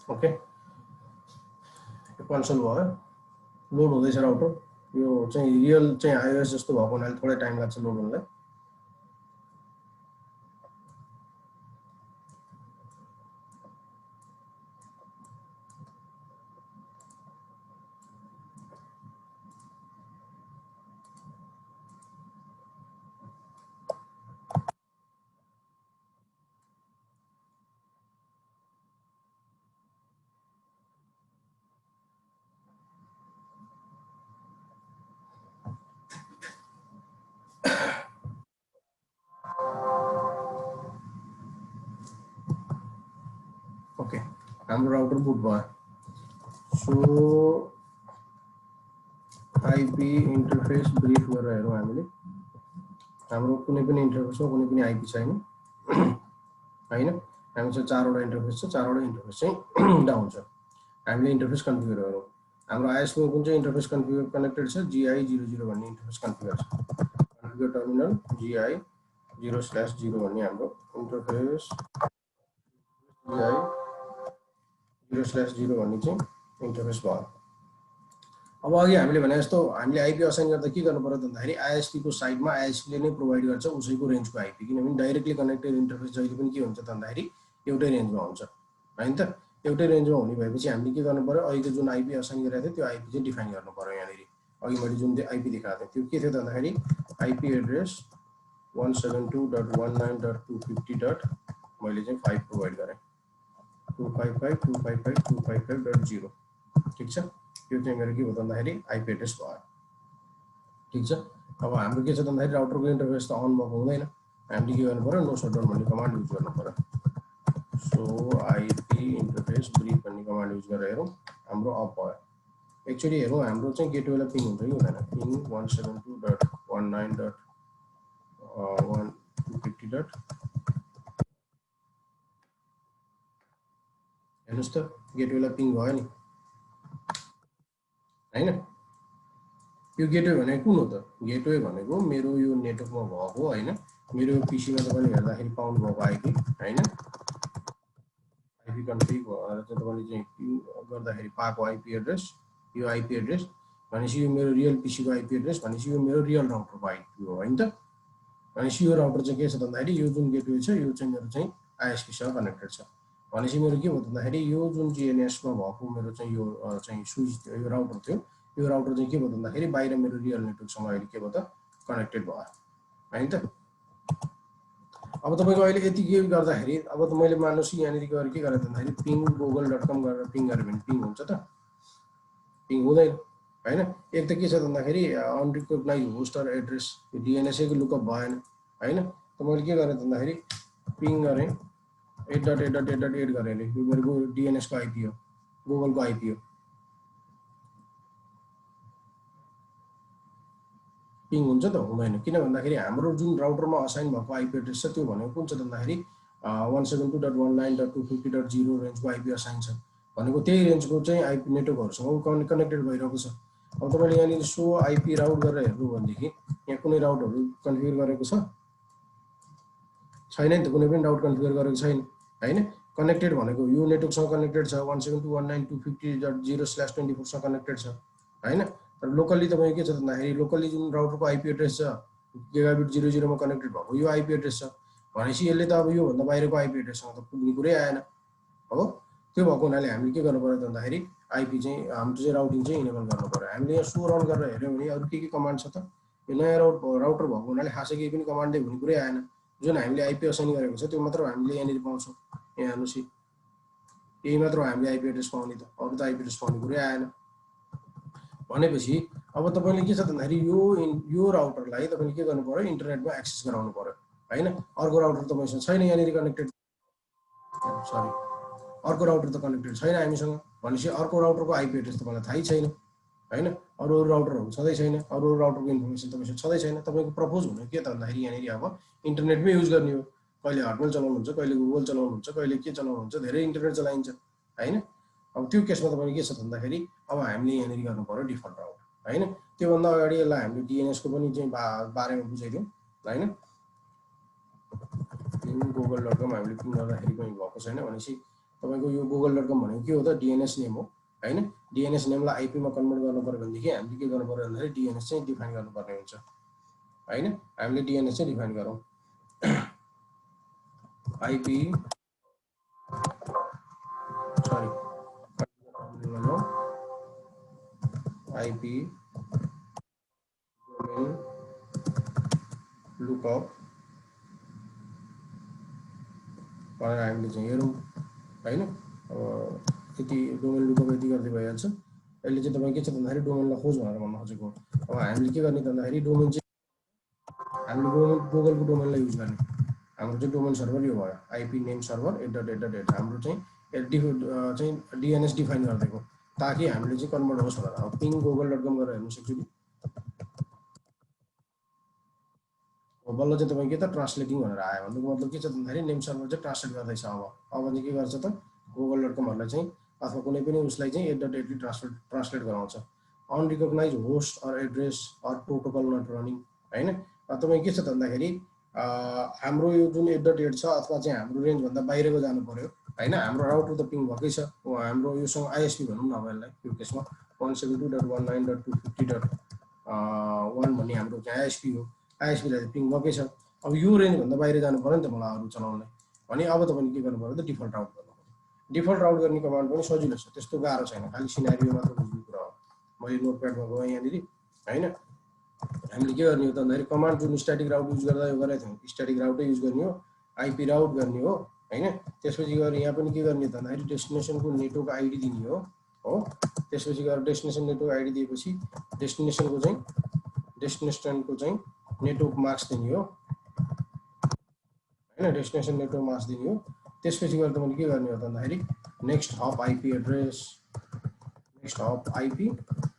ओके, कन्सोल भयो, लोड हुँदैछ राउटर। यो चाहिँ रियल चाहिँ iOS जस्तो भएको हुनाले थोरै टाइम लाग्छ लोड हुनलाई। ओके, हाम्रो राउटर बुट भयो। सो आइपी इन्टरफेस ब्रिफ गरेर हेरौँ हामीले। हाम्रो कुनै पनि इन्टरफेसमा कुनै पनि आइपी छैन हैन। हामीसँग 4 वटा इन्टरफेस छ, 4 वटा इन्टरफेस चाहिँ डाउन छ। हामीले इन्टरफेस कन्फिगर गरौँ। हाम्रो आइएसपी मा कुन चाहिँ इन्टरफेस कन्फिगर कनेक्टेड छ, GI00 भन्ने इन्टरफेस कन्फिगर छ। कन्फिगर टर्मिनल GI0/0 भन्ने हाम्रो इन्टरफेस GI0/0 भन्ने चाहिँ इन्टरफेस भयो। अब अघि हामीले भने जस्तो हामीले आइपी असाइन गर्दा के गर्नु पर्यो भन्दाखेरि आइएसपी को साइडमा आइएसपी ले नै प्रोवाइड गर्छ उसैको रेन्जको आइपी, किनभने डाइरेक्टली कनेक्टेड इन्टरफेस जहिले पनि के हुन्छ भन्दाखेरि एउटै रेन्जमा हुन्छ हैन त। एउटै रेन्जमा हुने भएपछि हामीले के गर्नु पर्यो, अघिको जुन आइपी असाइन गरेको थियो त्यो आइपी चाहिँ डिफाइन गर्नु पर्यो। यहाँनिर अघि मैले जुन आइपी देखाएको थिएँ त्यो के थियो भन्दाखेरि आइपी एड्रेस 172.19.250. मैले चाहिँ 5 प्रोवाइड गरेँ, 255.255.255.0 ठीक छ। यो चाहिँ मेरो के भयो भन्दाखेरि आइपी एड्रेस भयो। ठीक छ। अब हाम्रो के छ भन्दाखेरि राउटरको इन्टरफेस त अन भएको हुँदैन, हामीले के गर्नु पर्यो, नो शटडाउन भन्ने कमान्ड युज गर्नु पर्यो। सो आइपी इन्टरफेस ब्रिफ भन्ने कमान्ड युज गरेर हेरौँ, हाम्रो अफ भयो। एक्चुअली हेरौँ हाम्रो चाहिँ गेटवेलाई पिङ हुन्छ कि हुँदैन। पिङ 172.19.150. हेर्नुहोस् त गेटवेलाई पिङ भयो नि हैन। यो गेटवे भनेको कुन हो त? गेटवे भनेको मेरो यो नेटवर्कमा भएको हैन, मेरो पीसीमा तपाईले हेर्दाखेरि पाउनु भएको आइपी हैन। आइपी कन्फिग भनेर चाहिँ तपाईले चाहिँ पिङ गर्दाखेरि पाएको आइपी एड्रेस, यो आइपी एड्रेस भनेपछि यो मेरो रियल पीसीको आइपी एड्रेस भनेपछि यो मेरो रियल राउटरको आइपी हो हैन त। भनेपछि यो राउटर चाहिँ के छ भन्दाखेरि यो जुन गेटवे छ यो चाहिँ मेरो चाहिँ आइएसपी सँग कनेक्टेड छ। भनेपछि मेरो के हो भन्दाखेरि यो जुन जीएनएस मा भएको मेरो चाहिँ यो चाहिँ स्विच यो राउटर थियो, यो राउटर चाहिँ के भयो भन्दाखेरि बाहिर मेरो रियल नेटवर्कसँग अहिले के भयो त कनेक्टेड भयो हैन त। अब तपाईको अहिले यति के गर्दाखेरि अब त मैले मान्नुस् यहाँनिर गएर के गरे भन्दाखेरि पिङ google.com गरेर पिङ गरे भने पिङ हुन्छ त? पिङ हुँदैन हैन। एक त के छ भन्दाखेरि अनरिकग्नाइज होस्टर एड्रेस डीएनएस को लुकअप भएन हैन। त मैले के गरे भन्दाखेरि पिङ गरे 8.8.8.8 गरेर यो मेरो डीएनएस को आइपी हो, गुगल को आइपी हो। पिङ हुन्छ त? हुँदैन। किन भन्दाखेरि हाम्रो जुन राउटरमा असाइन भएको आइपी एड्रेस छ त्यो भनेको कुन छ भन्दाखेरि 172.19.250.0 रेन्जको आइपी असाइन छ भनेको त्यही रेन्जको चाहिँ आइपी नेटवर्कहरुसँग कनेक्टेड भइरहेको छ। अब तपाईले यहाँनिर सो आइपी राउट गरेर हेर्नु भनेदेखि यहाँ कुनै राउटहरु कन्फिगर गरेको छैन नि त, कुनै पनि राउट कन्फिगर गरेको छैन हैन। कनेक्टेड भनेको यो नेटवर्कसँग कनेक्टेड छ 172.19.250.0/24 सँग कनेक्टेड छ हैन। तर लोकली तपाईको के छ भन्दाखेरि लोकली जुन राउटरको आइपी एड्रेस छ गिगाबिट 00 मा कनेक्टेड भएको यो आइपी एड्रेस छ भनेपछि यसले त अब यो भन्दा बाहिरको आइपी एड्रेससँग त पुग्ने कुरै आएन हो। त्यो भएको हुनाले हामीले के गर्नु पर्यो भन्दाखेरि आइपी चाहिँ हाम्रो चाहिँ राउटिङ चाहिँ इनेबल गर्नु पर्यो। हामीले यहाँ सो रन गरेर हेर्यौं भने अरु के कमान्ड छ त? यो नयाँ राउटर भएको हुनाले खासै केही पनि कमान्डै हुने कुरै आएन। जुन हामीले आइपी असाइन गरेको छ त्यो मात्र हामीले यहाँनिर पाउँछौं। यहाँ हेर्नुस् यही मात्र हामीले आइपी एड्रेस पाउने त, अरु त आइपी एड्रेस पाउने कुरै आएन। भनेपछि अब तपाईले के छ भन्दाखेरि यो राउटरलाई तपाईले के गर्नु पर्यो, इन्टरनेटमा एक्सेस गराउनु पर्यो हैन। अर्को राउटर तपाईसँग छैन यहाँनिर कनेक्टेड, सरी अर्को राउटर त कनेक्टेड छैन हामीसँग भनेपछि अर्को राउटरको आइपी एड्रेस तपाईलाई थाहै छैन हैन। अरु राउटरहरु छँदै छैन, अरु राउटरको इन्फर्मेसन तपाईसँग छँदै छैन। तपाईको प्रपोज हुने के त भन्दाखेरि यहाँनिर अब इन्टरनेटमै युज गर्ने हो। कहिले हटमेल चलाउनुहुन्छ, कहिले गुगल चलाउनुहुन्छ, कहिले के चलाउनुहुन्छ, धेरै इन्टरनेट चलाइन्छ हैन। अब त्यो केसमा तपाईले के छ भन्दाखेरि अब हामीले यहाँनिर गर्नु पर्यो डिफल्ट राउट हैन। त्यो भन्दा अगाडि यसलाई हामीले डीएनएस को पनि चाहिँ बारेमा बुझाइदियौ हैन। google.com हामीले पिङ गर्दाखेरि पनि भएको छैन भनेपछि तपाईको यो google.com भनेको के हो त DNS नेम हो हैन DNS नेमलाई आईपी मा कन्भर्ट गर्नु पर्यो भनेदेखि हामीले के गर्नु पर्यो भन्दाखेरि DNS चाहिँ डिफाइन गर्नुपर्ने हुन्छ हैन हामीले DNS चाहिँ डिफाइन गरौँ IP sorry IP domain lookup भनेर हामीले चाहिँ हेरौँ हैन अब यति डोमेन लुकअप यति गर्दै भइहाल्छ अहिले चाहिँ तपाईँ के छ भन्दाखेरि डोमेनलाई खोज भनेर भन्न खोजेको अब हामीले के गर्ने त भन्दाखेरि डोमेन चाहिँ हामीले गुगलको डोमेनलाई युज गर्ने हाम्रो चाहिँ डोमेन सर्भर यो भयो आईपी नेम सर्भर @@@ हाम्रो चाहिँ DNS डिफाइन गरिदिएको ताकि हामीले चाहिँ कन्भर्ट होस् भनेर अब पिङ google.com गरेर हेर्नुस् एक्चुअली बल्ल चाहिँ तपाईँ के त ट्रान्सलेटिङ भनेर आयो भन्नुको मतलब के छ भन्दाखेरि नेम सर्भर चाहिँ ट्रान्सलेट गर्दैछ अब चाहिँ के गर्छ त google.com हरूलाई चाहिँ अथवा कुनै पनि उसलाई चाहिँ @@at ट्रान्सलेट गराउँछ unrecognise host or address or protocol not running हैन तपाईँ के छ त भन्दाखेरि हाम्रो यो जुन @@at छ अथवा चाहिँ हाम्रो रेन्ज भन्दा बाहिरको जानु पर्यो हैन हाम्रो राउटर त पिङ भएकै छ हाम्रो योसँग आईएसपी भनौँ न अब यसलाई यो केसमा 172.192.50.1 भन्ने हाम्रो चाहिँ आईएसपी हो आईएसपीलाई पिङ भएकै छ अब यो रेन्ज भन्दा बाहिर जानु पर्यो नि त मलाई अरू चलाउनलाई भने अब तपाईँले के गर्नु पर्यो त डिफल्ट राउट गर्नु पर्यो डिफल्ट राउट गर्ने कमान्ड पनि सजिलो छ त्यस्तो गाह्रो छैन खालि सिनारियो मात्र बुझ्ने कुरा हो मैले नोटप्याडमा गएँ यहाँनिर हैन हामीले के गर्ने हो त भन्दाखेरि कमान्ड जुन स्ट्याटिक राउट युज गर्दा यो गरेको थियौँ स्ट्याटिक राउटै युज गर्ने हो आईपी राउट गर्ने हो हैन त्यसपछि गएर यहाँ पनि के गर्ने त भन्दाखेरि डेस्टिनेसनको नेटवर्क आईडी दिने हो त्यसपछि गएर डेस्टिनेसन नेटवर्क आईडी दिएपछि डेस्टिनेसनको चाहिँ नेटवर्क मार्क्स दिने हो हैन डेस्टिनेसन नेटवर्क मार्क्स दिने हो त्यसपछि गएर तपाईले के गर्ने हो त भन्दाखेरि नेक्स्ट हप आईपी एड्रेस नेक्स्ट हप आईपी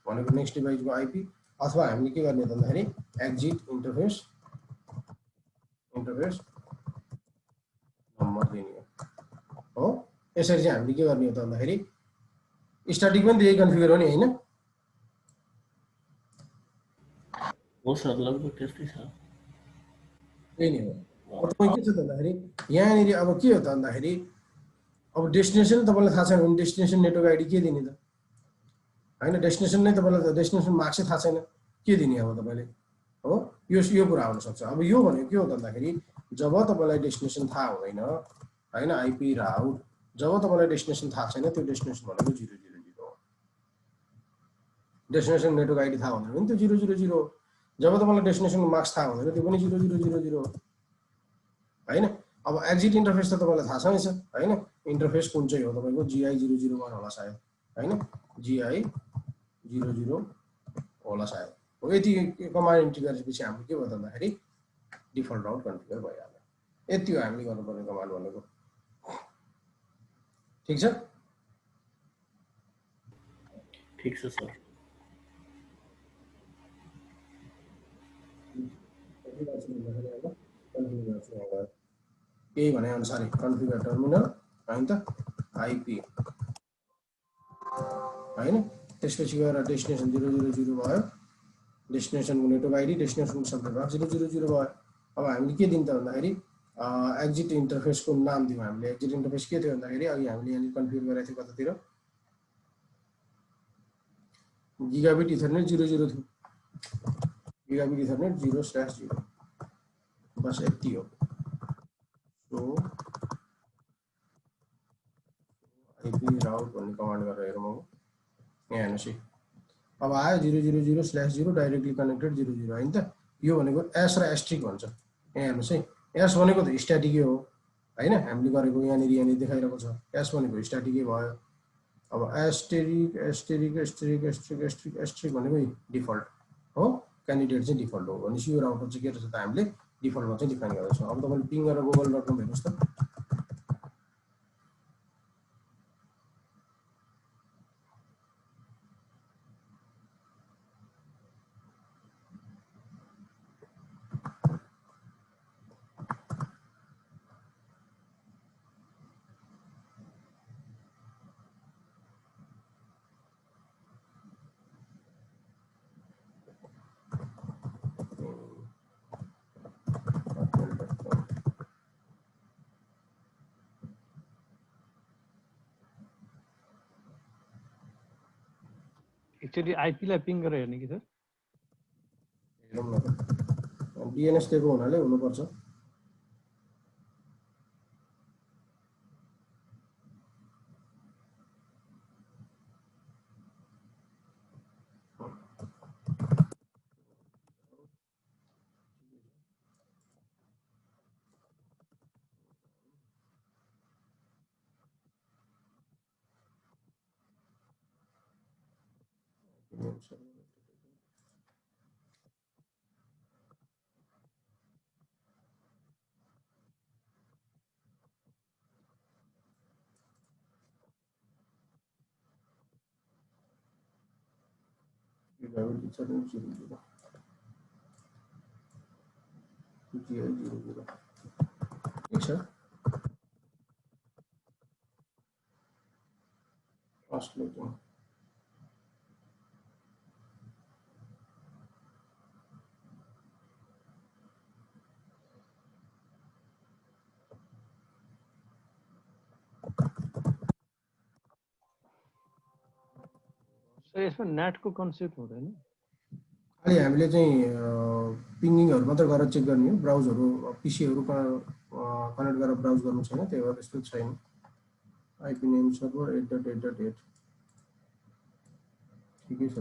भनेको नेक्स्ट डिभाइसको आईपी अथवा हामीले के गर्ने त भन्दाखेरि एक्जिट इन्टरफेस नम्बर दिने हो यसरी चाहिँ हामीले के गर्ने हो त भन्दाखेरि स्ट्याटिक पनि त्यही कन्फिगर हो नि हैन हो सर लगभग त्यस्तै छ त्यही नै हो अब तपाईँ के छ त भन्दाखेरि यहाँनिर अब के हो त भन्दाखेरि अब डेस्टिनेसन तपाईँलाई थाहा छैन भने डेस्टिनेसन नेटवर्क आईडी के दिने त हैन डेस्टिनेसन नै तपाईँलाई डेस्टिनेसन मार्क्सै थाहा छैन के दिने अब तपाईँले हो यो कुरा आउन सक्छ अब यो भनेको के हो त भन्दाखेरि जब तपाईँलाई डेस्टिनेसन थाहा हुँदैन हैन आईपी राउट जब तपाईँलाई डेस्टिनेसन थाहा छैन त्यो डेस्टिनेसन भनेको 000 हो डेस्टिनेसन नेटवर्क आईडी थाहा हुँदैन भने त्यो 000 हो जब तपाईँलाई डेस्टिनेसनको मार्क्स थाहा हुँदैन त्यो पनि 0000 हो हैन अब एक्जिट इन्टरफेस त तपाईँलाई थाहा छँदैछ हैन इन्टरफेस कुन चाहिँ हो तपाईँको GI 001 होला सायद हैन GI 00 होला सायद हो यति कमान्ड इन्टर गरेपछि हाम्रो के भयो त भन्दाखेरि डिफल्ट राउट कन्फिगर भइहाल्यो यति हो हामीले गर्नुपर्ने कमान्ड भनेको ठीक छ सर यही भने अनुसार कन्फिगर टर्मिनल हैन त आईपी हैन त्यसपछि गएर डेस्टिनेसन 000 भयो डेस्टिनेसनको नेटवर्क आईडी डेस्टिनेसनको सर्भर भाग 000 भयो अब हामीले के दिन्छ भन्दाखेरि एक्जिट इन्टरफेसको नाम दियौँ हामीले एक्जिट इन्टरफेस के थियो भन्दाखेरि अघि हामीले यहाँ कन्फिगर गरेको थियो कतातिर गिगाबिट इथरनेट 00 थियो गिगाबिट इथरनेट 0/0 बस यति हो सो आईपी राउट भन्ने कमान्ड गरेर हेरौँ यहाँ हेर्नुहोस् है अब आयो 000/0 डाइरेक्टली कनेक्टेड 00 हैन त यो भनेको एस र एस्ट्रिक भन्छ यहाँ हेर्नुहोस् है एस भनेको त स्ट्याटिकै हो हैन हामीले गरेको यहाँनिर देखाइरहेको छ एस भनेको स्ट्याटिकै भयो अब एस्टेरिक भनेको डिफल्ट हो क्यान्डिडेट चाहिँ डिफल्ट हो भनेपछि यो राउटर चाहिँ के रहेछ त हामीले डिफल्टमा चाहिँ डिफाइन गर्दैछौँ अब तपाईँले पिङ गरेर google.com हेर्नुहोस् त एकचोटि आइपीलाई पिङ गरेर हेर्ने कि सर हेरौँ न त डिएनएस दिएको हुनाले हुनुपर्छ ठिक छ ट्रान्सलेटिङ सर यसमा नेटको कन्सेप्ट हुँदैन खालि हामीले चाहिँ पिङिङहरू मात्र गरेर चेक गर्ने हो ब्राउजहरू पिसीहरू कनेक्ट गरेर ब्राउज गर्नु छैन त्यही भएर त्यस्तो छैन आइपी नेम सर्भर 8.8.8 ठिकै छ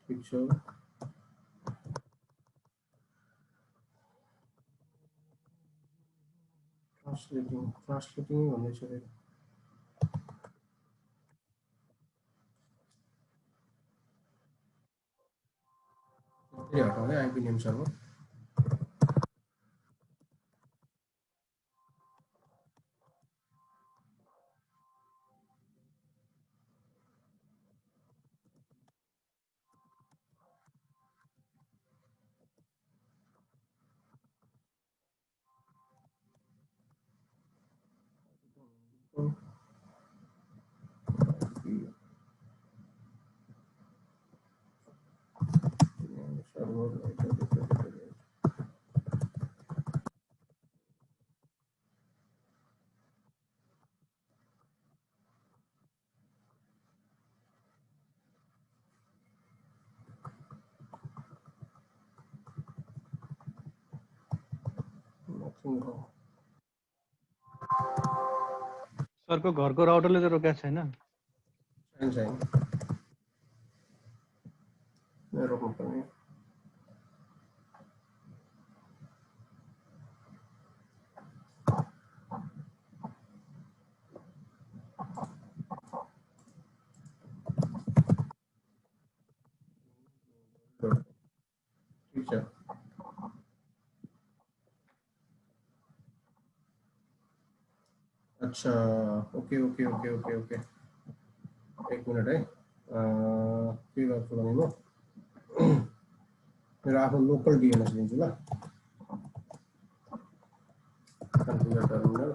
ठिक छ ट्रान्सलेटिङ भन्ने छ हटाउने आइपी नेम सर्भर सरको घरको राउटरले त रोकेको छैन छैन रोक्नु पर्ने ठिक छ अच्छा okay okay okay okay okay एक मिनट है के गर्छु भने म मेरो आफ्नो लोकल डिएनएस लिन्छु ल configure terminal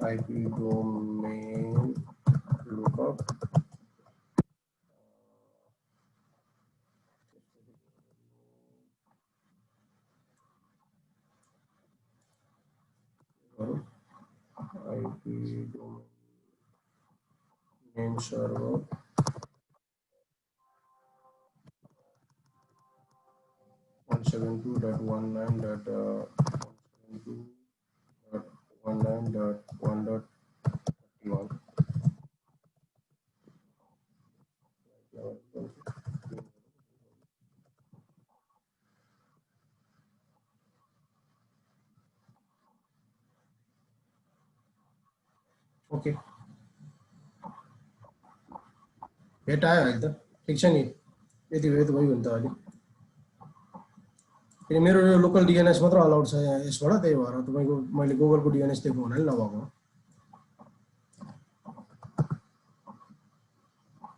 IP domain lookup IP domain name server 172.192.192.1.31 okay भेट आयो अहिले त ठिक छ नि यति भयो त भयो नि त अहिले किन मेरो यो लोकल डिएनएस मात्र अलाउड छ यहाँ यसबाट त्यही भएर तपाईँको मैले गुगलको डिएनएस दिएको हुनाले नभएको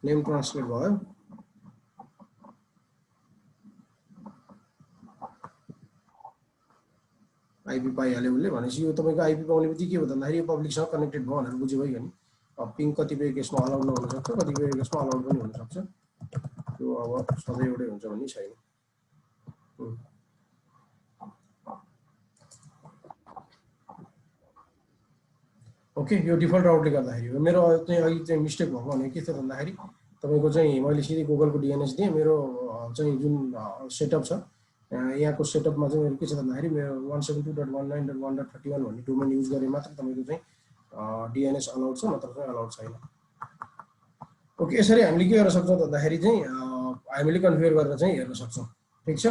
नेम ट्रान्सलेट भयो आइपी पाइहाल्यो उसले भनेपछि यो तपाईँको आइपी पाउने बित्तिकै के हो भन्दाखेरि यो पब्लिकसँग कनेक्टेड भयो भनेर बुझ्यो भयो नि। अब पिङ कतिपय केसमा अलाउड नहुन सक्छ, कतिपय केसमा अलाउड पनि हुन सक्छ। त्यो अब सधैँ एउटै हुन्छ भन्ने छैन। ओके, यो डिफल्ट राउटले गर्दाखेरि मेरो चाहिँ अघि चाहिँ मिस्टेक भएको भने के थियो भन्दाखेरि तपाईँको चाहिँ मैले सिधै गुगलको डिएनएस दिएँ। मेरो चाहिँ जुन सेटअप छ यहाँको सेटअपमा चाहिँ मेरो के छ भन्दाखेरि मेरो 172.19.1.31 भन्ने डोमेन युज गरे मात्र तपाईँको चाहिँ डिएनएस अलाउड छ, नत्र चाहिँ अलाउड छैन। ओके, यसरी हामीले के गर्न सक्छौँ भन्दाखेरि चाहिँ हामीले कन्फिगर गरेर चाहिँ हेर्न सक्छौँ। ठिक छ,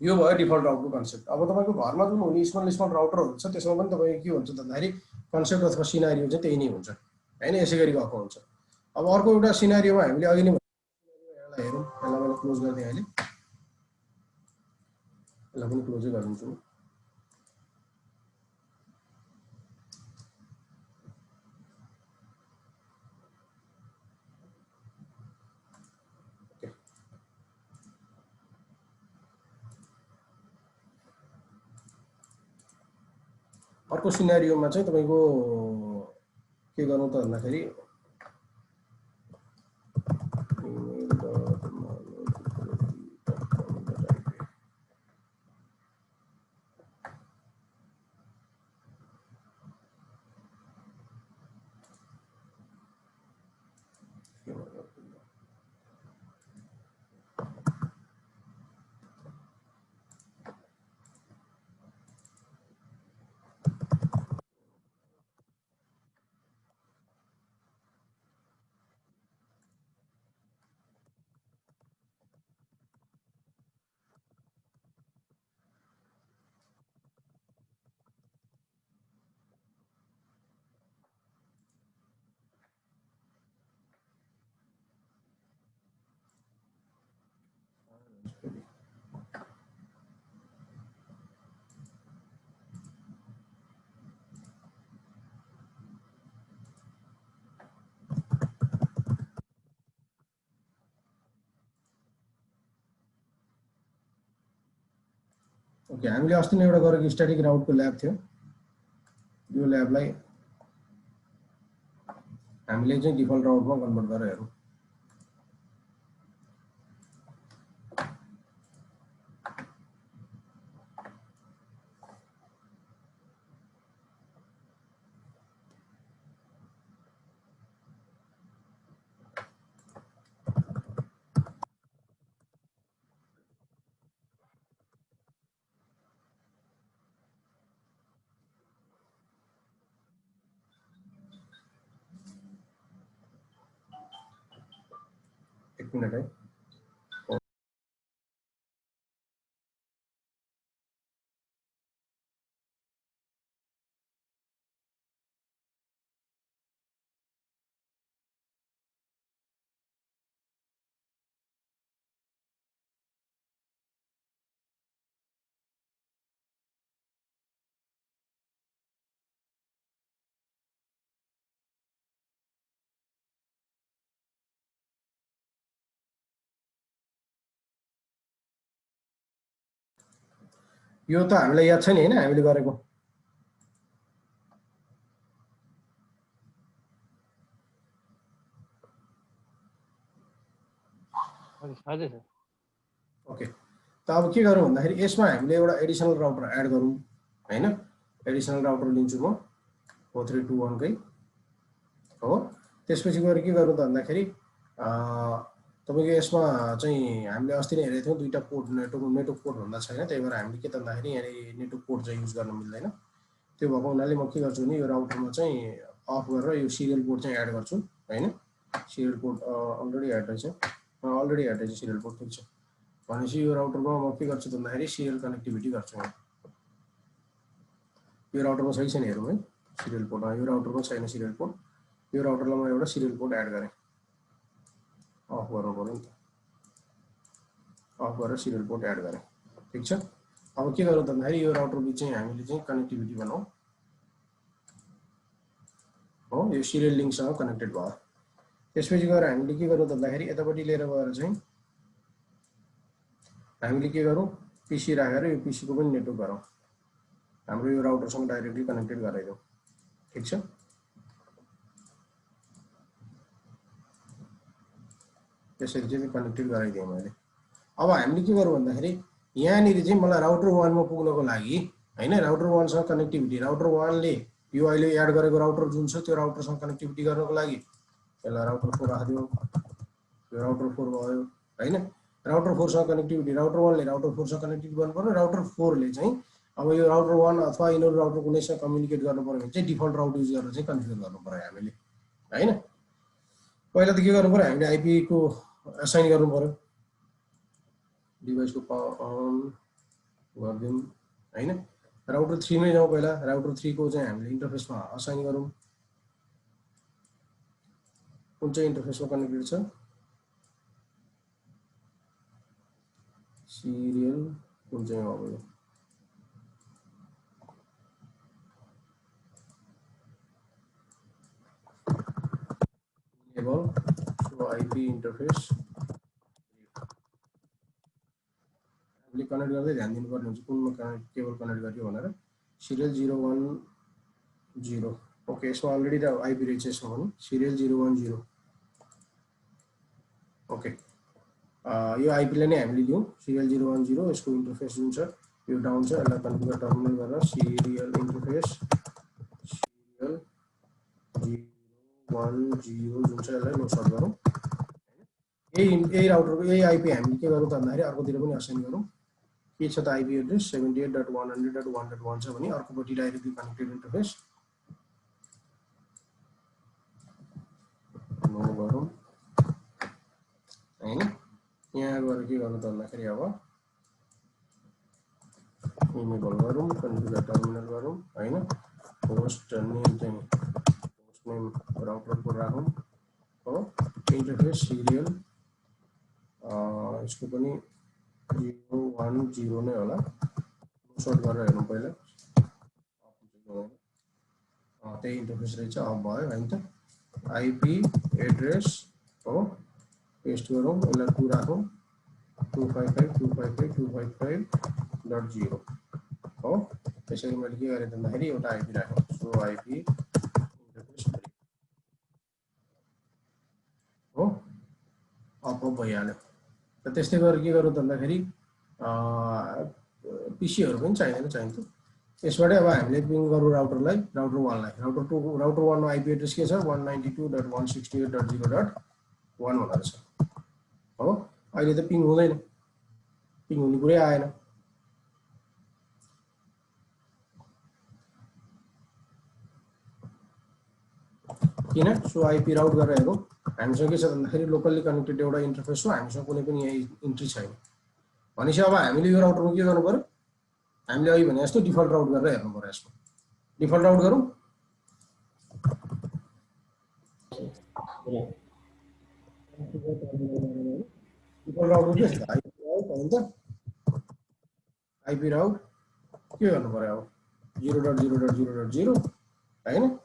यो भयो डिफल्ट राउटको कन्सेप्ट। अब तपाईँको घरमा जुन हुने स्मल राउटरहरू छ त्यसमा पनि तपाईँको के हुन्छ भन्दाखेरि कन्सेप्ट अथवा सिनारियो चाहिँ त्यही नै हुन्छ होइन, यसै गरी गएको हुन्छ। अब अर्को एउटा सिनारियोमा हामीले अघि नै हेरौँ, यसलाई मैले क्लोज गरिदिएँ अहिले, यसलाई पनि क्लोजै गरिदिन्छु। अर्को सिनारियोमा चाहिँ तपाईँको के गर्नु त भन्दाखेरि ओके, हामीले अस्ति नै एउटा गरेको स्ट्याटिक राउटको ल्याब थियो। यो ल्याबलाई हामीले चाहिँ डिफल्ट राउटमा कन्भर्ट गरेर हेरौँ। एक मिनट है, यो त हामीलाई याद छ नि होइन हामीले गरेको। हजुर सर। ओके, त अब के गरौँ भन्दाखेरि यसमा हामीले एउटा एडिसनल राउटर एड गरौँ होइन। एडिसनल राउटर लिन्छु म 4321 कै हो। त्यसपछि गएर के गरौँ त भन्दाखेरि तपाईँको यसमा चाहिँ हामीले अस्ति नै हेरेको थियौँ दुईवटा पोर्ट नेटवर्क पोर्ट भन्दा छैन, त्यही भएर हामीले के त भन्दाखेरि यहाँ नेटवर्क पोर्ट चाहिँ युज गर्न मिल्दैन। त्यो भएको हुनाले म के गर्छु भने यो राउटरमा चाहिँ अफ गरेर यो सिरियल पोर्ट चाहिँ एड गर्छु होइन। सिरियल पोर्ट अलरेडी एड रहेछ, सिरियल पोर्ट। ठिक छ, भनेपछि यो राउटरमा म के गर्छु भन्दाखेरि सिरियल कनेक्टिभिटी गर्छु। यो राउटरमा सही छैन हेरौँ है, सिरियल पोर्ट यो राउटरमा छैन सिरियल पोर्ट। यो राउटरलाई म एउटा सिरियल पोर्ट एड गरेँ, अफ गर्नु पर्यो नि त, अफ गरेर सिरियल पोर्ट एड गरेँ। ठिक छ, अब के गरौँ भन्दाखेरि यो राउटर बिच चाहिँ हामीले चाहिँ कनेक्टिभिटी बनाऊ हो। यो सिरियल लिङ्कसँग कनेक्टेड भयो। त्यसपछि गएर हामीले के गरौँ भन्दाखेरि यतापट्टि लिएर गएर चाहिँ हामीले के गरौँ, पिसी राखेर यो पिसीको पनि नेटवर्क गरौँ। हाम्रो यो राउटरसँग डाइरेक्टली कनेक्टेड गराइदिउँ। ठीक छ, त्यसरी चाहिँ कनेक्टेड गराइदिएँ मैले। अब हामीले के गरौँ भन्दाखेरि यहाँनिर चाहिँ मलाई राउटर 1 मा पुग्नको लागि हैन, राउटर 1 सँग कनेक्टिभिटी, राउटर 1 ले यो अहिले एड गरेको राउटर जुन छ त्यो राउटरसँग कनेक्टिभिटी गर्नको लागि यसलाई राउटर 4 राख्दियो। यो राउटर 4 भयो हैन। राउटर 4 सँग कनेक्टिभिटी, राउटर 1 ले राउटर 4 सँग कनेक्टिभ गर्नुपर्यो। राउटर 4 ले चाहिँ अब यो राउटर 1 अथवा इनर राउटर कुनैसँग कम्युनिकेट गर्नुपर्यो भने चाहिँ डिफल्ट राउट युज गरेर चाहिँ कन्फिगर गर्नुपर्यो हामीले हैन। पहिला त के गर्नुपर्यो, हामीले आइपी को असाइन गर्नुपर्यो, डिभाइसको पावर अन गरिदिउँ हैन। राउटर 3 मै जाउँ पहिला, राउटर 3 को चाहिँ हामीले इन्टरफेसमा असाइन गरौँ। कुन चाहिँ इन्टरफेसमा कनेक्टेड छ, सिरियल कुन चाहिँ हो यो, enable so IP इन्टरफेस हामीले कनेक्ट गर्दै ध्यान दिनुपर्ने हुन्छ कुनमा केबल कनेक्ट गर्यो भनेर। सिरियल 010, ओके यसमा अलरेडी त आइपी रहेछ यसमा पनि सिरियल 010, ओके यो आइपी ले नै हामीले लियौँ सिरियल 010। यसको इन्टरफेस जुन छ यो डाउन छ, यसलाई कन्फिगर टर्मिनल गरेर सिरियल इन्टरफेस सिरियल 010 जुन छ यसलाई नो सर्ट गरौँ। यही राउटरको यही आइपी हामीले के गरौँ त भन्दाखेरि अर्कोतिर पनि असाइन गरौँ। के छ त आइपी एड्रेस 78.100.1.1 छ भने अर्कोपट्टि डाइरेक्टली कनेक्टेड इन्टरफेस नो गरौँ हैन। यहाँ गएर के गर्नु त भन्दाखेरि अब इनेबल गरौँ, कन्फिगर टर्मिनल गरौँ हैन। होस्ट नेम चाहिँ होस्ट नेम राउटर को राखौँ हो, इन्टरफेस सिरियल यसको पनि 010 नै होला, सर्ट गरेर हेरौँ पहिला। त्यही इन्टरफेस रहेछ, अब भयो हैन त। आइपी एड्रेस हो पेस्ट गरौँ, यसलाई 2 राखौँ 255.255.255.0 हो। त्यसरी मैले के गरेँ भन्दाखेरि एउटा आइपी राखेँ, सो आइपी इन्टरफेस हो अप भइहाल्यो। र त्यस्तै गरेर के गरौँ भन्दाखेरि पीसीहरु पनि चाहिन्छ। यसबाट अब हामीले पिङ गरौँ राउटरलाई, राउटर 1 लाई, राउटर 2 राउटर 1 मा आइपी एड्रेस के छ 192.168.0.1 भनेर छ हो। अहिले त पिङ हुँदैन, पिङ हुने कुरै आएन। किन? सो आइपी राउट गरेर हेरौँ, हामीसँग के छ भन्दाखेरि लोकल्ली कनेक्टेड एउटा इन्टरफेस हो, हामीसँग कुनै पनि यहाँ इन्ट्री छैन। भनेपछि अब हामीले यो राउटरमा के गर्नु पर्यो, हामीले अघि भने जस्तो डिफल्ट राउट गरेर हेर्नु पर्यो। यसमा डिफल्ट राउट गरौँ। डिफल्ट राउट के छ त आइपी राउट भन्छ, आइपी राउट के गर्नु पर्यो अब 0.0.0.0 हैन,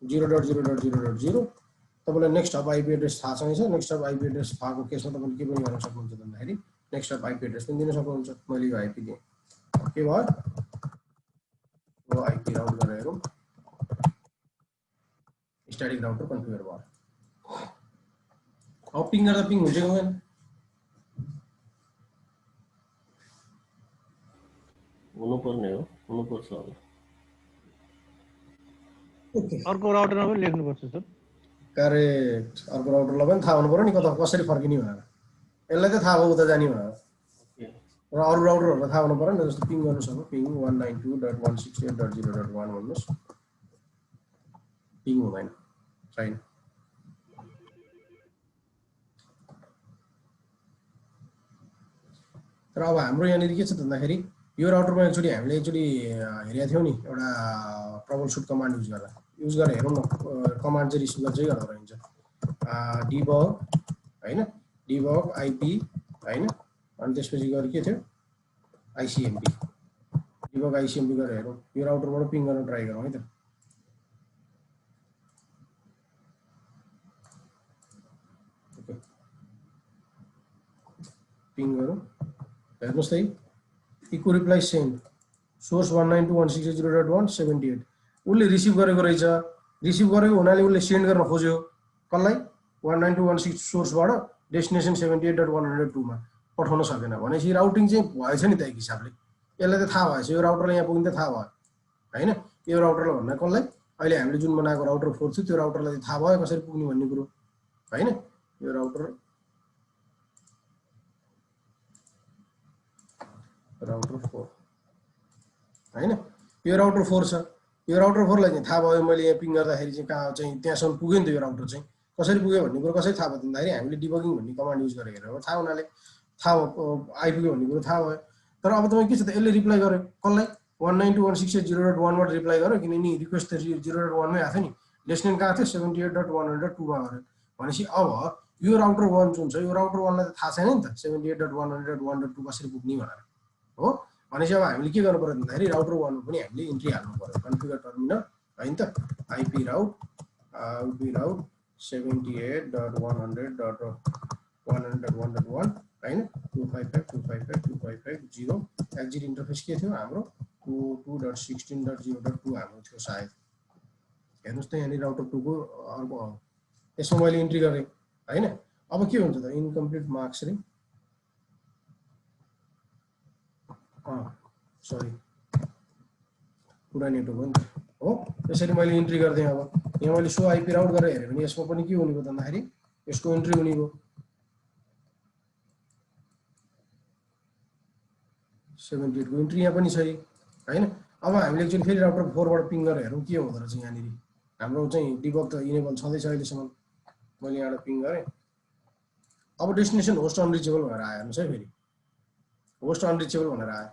0.0.0.0। तपाईलाई नेक्स्ट अफ आइपी एड्रेस थाहा छैन, नेक्स्ट अफ आइपी एड्रेस थाहाको केसमा तपाईले के पनि गर्न सक्नुहुन्छ भन्दाखेरि नेक्स्ट अफ आइपी एड्रेस पनि दिन सक्नुहुन्छ। मैले यो आइपी दिएँ, के भयो यो आइपी राउट गरेर हेरौँ, स्ट्याटिक राउटर कन्फिगर भयो। अब पिङ गर्दा पिङ हुन्छ कि हुँदैन? हुनुपर्ने हो, हुनुपर्छ होला। अर्को राउटरमा पनि लेख्नुपर्छ सर। करेक्ट, अर्को राउटरलाई पनि थाहा हुनु पर्यो नि कता कसरी फर्किने भनेर। यसलाई त थाहा भयो उता जाने भनेर, र अरू राउटरहरूलाई थाहा हुनु पर्यो नि। जस्तो पिङ गर्नु सक्नु, पिङ 192.168.0.1 भन्नुहोस्, पिङ हुँदैन, छैन। तर अब हाम्रो यहाँनिर के छ भन्दाखेरि यो राउटरमा एकचोटि हामीले हेरेका थियौँ नि एउटा ट्रबल सुट कमान्ड युज गरेर हेरौँ न, कमान्ड चाहिँ रिसिभ चाहिँ गर्दो रहेछ डिबग हैन, डिबग आइपी हैन, अनि त्यसपछि गएर के थियो आइसिएमपी, डिबग आइसिएमपी गरेर हेरौँ। यो राउटरबाट पिङ गर्न ट्राई गरौँ है त। ओके पिङ गरौँ, हेर्नुहोस् त इको रिप्लाई सेन्ड, सोर्स 192.168.178 उसले रिसिभ गरेको रहेछ, रिसिभ गरेको हुनाले उसले सेन्ड गर्न खोज्यो कसलाई 192.168 सोर्सबाट डेस्टिनेसन 78.102 मा पठाउन सकेन भनेपछि राउटिङ चाहिँ भएछ नि त एक हिसाबले। यसलाई त थाहा भएछ यो राउटरलाई यहाँ पुग्नु त थाहा भयो हैन, यो राउटरलाई भन्दा कसलाई अहिले हामीले जुन बनाएको राउटर 4 थियो त्यो राउटरलाई थाहा भयो कसरी पुग्ने भन्ने कुरो हैन। यो राउटर 4 हैन, यो राउटर 4 छ, यो राउटर 4 लाई चाहिँ थाहा भयो मैले यहाँ पिङ गर्दाखेरि चाहिँ कहाँ चाहिँ त्यहाँसम्म पुग्यो नि त यो राउटर चाहिँ कसरी पुग्यो भन्ने कुरो कसरी थाहा भयो भन्दाखेरि हामीले डिबगिङ भन्ने कमान्ड युज गरेर हो, थाहा हुनाले थाहा आइपुग्यो भन्ने कुरो थाहा भयो। तर अब तपाईँ के छ त यसले रिप्लाई गर्यो कसलाई 192.168.0.1 बाट रिप्लाई गर्यो किनभने रिक्वेस्ट त 0.1 मै आएको थियो नि, डेस्टिनेसन कहाँ थियो 78.102 मा गर्यो भनेपछि अब यो राउटर 1 जुन छ यो राउटर 1 लाई त थाहा छैन नि त 78.102 कसरी पुग्ने भनेर हो। भनेपछि अब हामीले के गर्नु पर्यो भन्दाखेरि राउटर 1 मा पनि हामीले इन्ट्री हाल्नु पर्यो कन्फिगर टर्मिनल हैन त आइपी राउट 78.100.100.101 हैन 255.255.255.0 एक्जिट इन्टरफेस के थियो हाम्रो 22.16.0.2 हाम्रो थियो सायद हेर्नुस् त यहाँ राउटर 2 को अर्को यसमा मैले इन्ट्री गरे हैन। अब के हुन्छ त इनकम्प्लिट मार्क्स रे सरी पुरा नेटवर्क हो नि हो, यसरी मैले इन्ट्री गर्दै अब यहाँ मैले सो आइपी राउट गरेर हेरे भने यसमा पनि के हुने भयो भन्दाखेरि यसको इन्ट्री हुने भयो 78 को इन्ट्री यहाँ पनि छ हैन। अब हामीले एकचोटि फेरि राउटर 4 बाट पिङ गरेर हेरौँ के हुँदो रहेछ यहाँनिर हाम्रो चाहिँ डिबग त इनेबल छँदैछ अहिलेसम्म मैले यहाँबाट पिङ गरेँ। अब डेस्टिनेसन होस्ट अनरिचेबल भनेर आयो हेर्नुहोस् है फेरि होस्ट अनरिचेबल भनेर आयो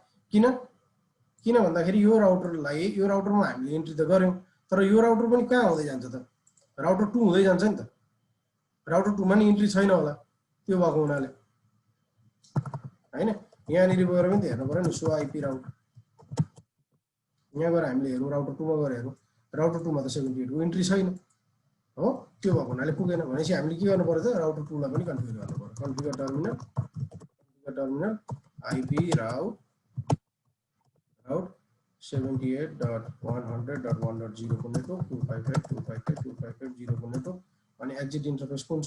किन भन्दाखेरि यो राउटरलाई यो राउटरमा हामीले इन्ट्री त गर्यौं तर यो राउटर पनि कहाँ हुँदै जान्छ त राउटर 2 हुँदै जान्छ नि त राउटर 2 मा नि इन्ट्री छैन होला त्यो भएको हुनाले हैन। यहाँनिर गएर पनि हेर्नु पर्यो नि सो आइपी राउट यहाँ गएर हामीले हेरौँ राउटर 2 मा गएर हेरौँ राउटर 2 मा त 78 को इन्ट्री छैन हो, त्यो भएको हुनाले पुगेन भनेपछि हामीले के गर्नु पर्यो त राउटर 2 लाई पनि कन्फिगर गर्नु पर्यो कन्फिगर टर्मिनल आइपी राउट 78.100.1.0 को नेटवर्क 255.255.255.0 को नेटवर्क अनि एक्जिट इन्टरफेस कुन छ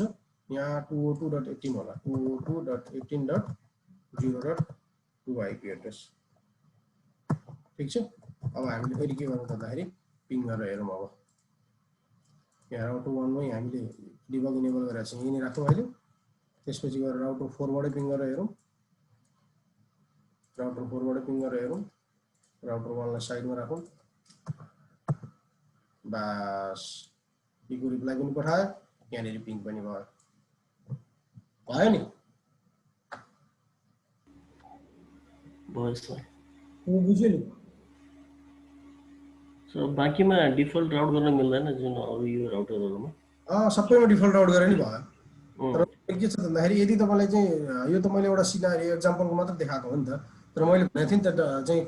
यहाँ 202.18 होला 202.18.0.2 आइपी एड्रेस ठीक छ। अब हामीले फेरि के गर्नु पर्दाखेरि पिङ गरेर हेरौँ अब यहाँ राउटर 1 मै हामीले डिबग इनेबल गरेर चाहिँ यही राखौँ अहिले त्यसपछि गएर राउटर 4 बाटै पिङ गरेर हेरौँ राउटर 4 बाटै पिङ गरेर हेरौँ राउटर 1 लाई साइडमा राखौँ बस पिको रिप्लाई पनि पठायो यहाँनिर पिङ पनि भयो नि भयो सर बुझ्यो नि। सो बाँकीमा डिफल्ट राउट गर्न मिल्दैन जुन अरू यो राउटरहरुमा सबैमा डिफल्ट राउट गरे नि भयो तर के छ भन्दाखेरि यदि तपाईलाई चाहिँ यो त मैले एउटा सिनारियो एक्जाम्पलको मात्र देखाएको हो नि त तर मैले भनेको थिएँ नि त चाहिँ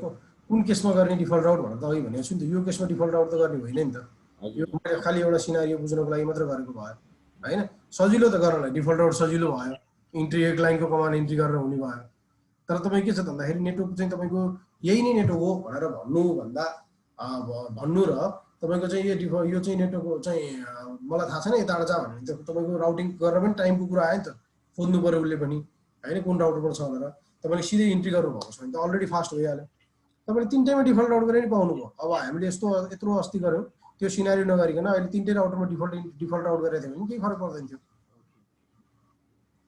कुन केसमा गर्ने डिफल्ट राउट भनेर त अघि भनेको छु नि त यो केसमा डिफल्ट राउट त गर्ने होइन नि त यो मैले खाली एउटा सिनारियो बुझ्नको लागि मात्र गरेको भयो हैन। सजिलो त गर्नलाई डिफल्ट राउट सजिलो भयो इन्ट्री एक लाइनको कमान्ड इन्ट्री गरेर हुने भयो तर तपाईँ के छ भन्दाखेरि नेटवर्क चाहिँ तपाईको यही नै नेटवर्क हो भनेर भन्नु र तपाईको चाहिँ यो चाहिँ नेटवर्क चाहिँ मलाई थाहा छैन यताबाट जा भने त तपाईको राउटिङ गरेर पनि टाइमको कुरा आयो नि त खोज्नु पर्यो उसले पनि हैन कुन राउटरमा छ भनेर तपाईले सिधै इन्ट्री गर्नु भएको छ भने त अलरेडी फास्ट भइहाल्यो तपाईले तीनटैमा डिफल्ट राउट गरेर नि पाउनु भयो। अब हामीले यत्रो अस्ति गर्यौं त्यो सिनारियो नगरिकन अहिले तीनटै राउटरमा डिफल्ट राउट गरेर थियो भने केही फरक पर्दैन थियो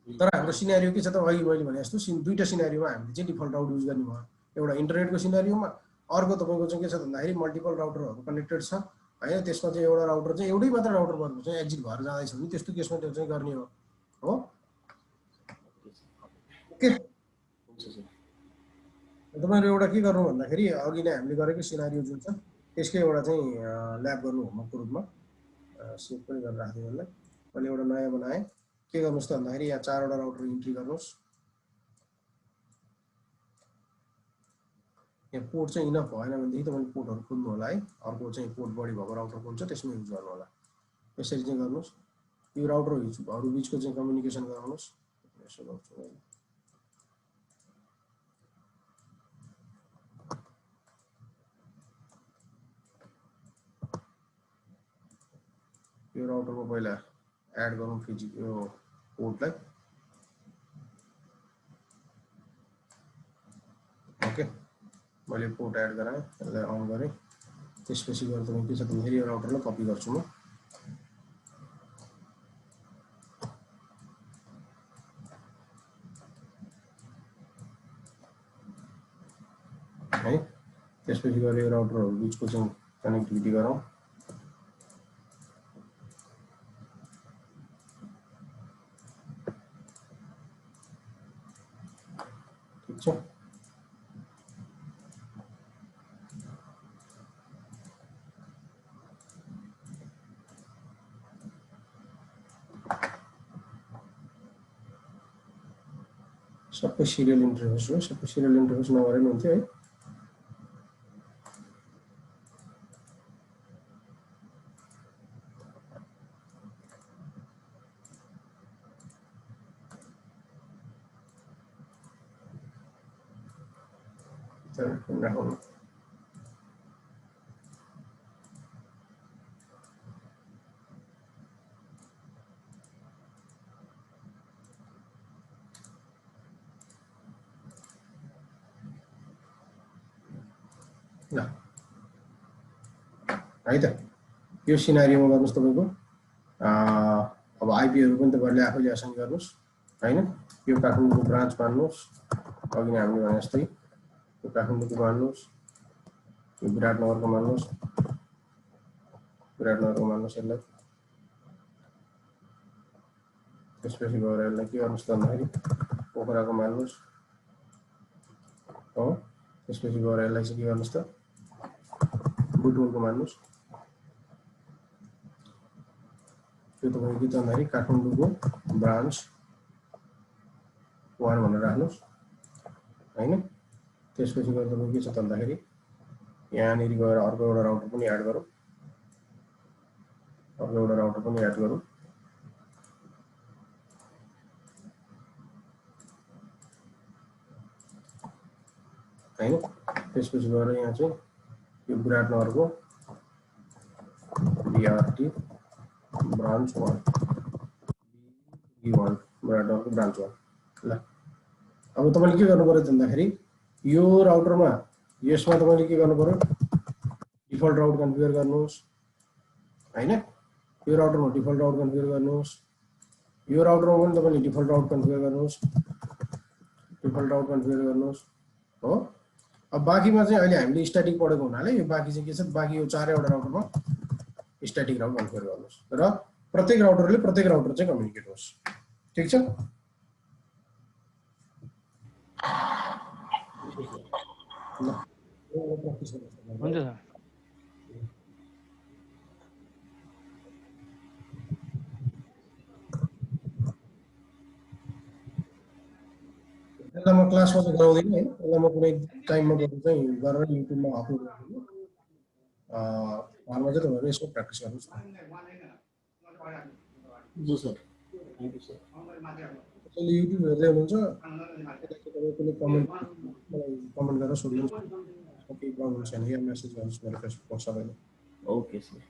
तर हाम्रो सिनारियो के छ त अघि मैले भने जस्तो दुईटा सिनारियोमा हामीले चाहिँ डिफल्ट राउट युज गर्ने भयो एउटा इन्टरनेटको सिनारियोमा अर्को तपाईको चाहिँ के छ भन्दाखेरि मल्टिपल राउटरहरु कनेक्टेड छ हैन त्यसमा चाहिँ एउटा राउटर चाहिँ एउटै मात्र राउटर भएको चाहिँ एक्जिट भएर जाँदैछ भने त्यस्तो केसमा त्यो चाहिँ गर्ने हो ओके तपाईहरु एउटा के गर्नु भन्दाखेरि अघि नै हामीले गरेको सिनारियो जुन छ त्यसकै एउटा चाहिँ ल्याब गर्नु होमवर्कको रूपमा सेभ पनि गरेर राख्दिनु होला मैले एउटा नयाँ बनाए के गर्नुस् त भन्दाखेरि यहाँ चारवटा राउटर इन्ट्री गर्नुस् यहाँ पोर्ट चाहिँ इनफ भएन भनेदेखि तपाईले पोर्टहरु खोज्नु होला है अर्को चाहिँ पोर्ट बढी भएको राउटर कुन छ त्यसमा युज गर्नु होला यसरी चाहिँ गर्नुस् यो राउटरहरु बीचको चाहिँ कम्युनिकेसन गराउनुस् यसो गर्छु राउटरमा पहिला एड गरौँ फिजिकल पोर्टलाई ओके मैले पोर्ट एड गराएँ यसलाई अन गरेँ त्यसपछि गएर तपाईँ के छ भन्दाखेरि यो राउटरलाई कपी गर्छु म है त्यसपछि गएर यो राउटरहरु बीचको चाहिँ कनेक्टिभिटी गरौँ ठीक छ सबै सिरियल इन्टरफेस हो सबै सिरियल इन्टरफेस नगरे पनि हुन्थ्यो है राखौँ ल है त यो सिनारियोमा गर्नुस् तपाईको अब आईपीहरु पनि तपाईहरुले आफैले असाइन गर्नुस् हैन यो काठमाडौँको ब्रान्च मान्नुस् अघि नै हामीले भने जस्तै यो काठमाडौँको मान्नुस् यो विराटनगरको मान्नुस् यसलाई त्यसपछि गएर यसलाई के गर्नुस् त भन्दाखेरि पोखराको मान्नुस् हो त्यसपछि गएर यसलाई चाहिँ के गर्नुस् त बुटवलको मान्नुस् यो तपाईको के छ भन्दाखेरि काठमाडौँको ब्रान्च 1 भनेर राख्नुस् हैन त्यसपछि गएर तपाईको के छ त भन्दाखेरि यहाँनेरि गएर अर्को एउटा राउटर पनि एड गरौँ हैन त्यसपछि गएर यहाँ चाहिँ यो विराटनगरको बीआरटी ब्रान्च 1 B1 विराटनगरको ब्रान्च 1 ल अब तपाईले के गर्नु पर्यो भन्दाखेरि यो राउटरमा यसमा तपाईले के गर्नु पर्यो डिफल्ट राउट कन्फिगर गर्नुस् हैन यो राउटरमा डिफल्ट राउट कन्फिगर गर्नुस् यो राउटरमा पनि तपाईले डिफल्ट राउट कन्फिगर गर्नुस् हो अब बाँकीमा चाहिँ अहिले हामीले स्ट्याटिक पढेको हुनाले यो बाँकी चाहिँ के छ बाँकी यो चारैवटा राउटरमा स्ट्याटिक राउट कन्फिगर गर्नुस् र प्रत्येक राउटरले प्रत्येक राउटर चाहिँ कम्युनिकेट होस् ठीक छ हुन्छ सर यसलाई म क्लासमा चाहिँ गराउँदिन है यसलाई म कुनै टाइममा गर्नु चाहिँ गरेर युट्युबमा अपलोड गर्छु घरमा चाहिँ तपाईहरु यसको प्र्याक्टिस गर्नुस् जो सर थ्यांक यू सर त्यसले युट्युब हेर्दै हुनुहुन्छ तपाईले कुनै कमेन्ट गरेर सोध्नुहोस् केही प्रब्लम छैन या मेसेज गर्नुहोस् मेरो फेसबुकमा सबैले ओके सर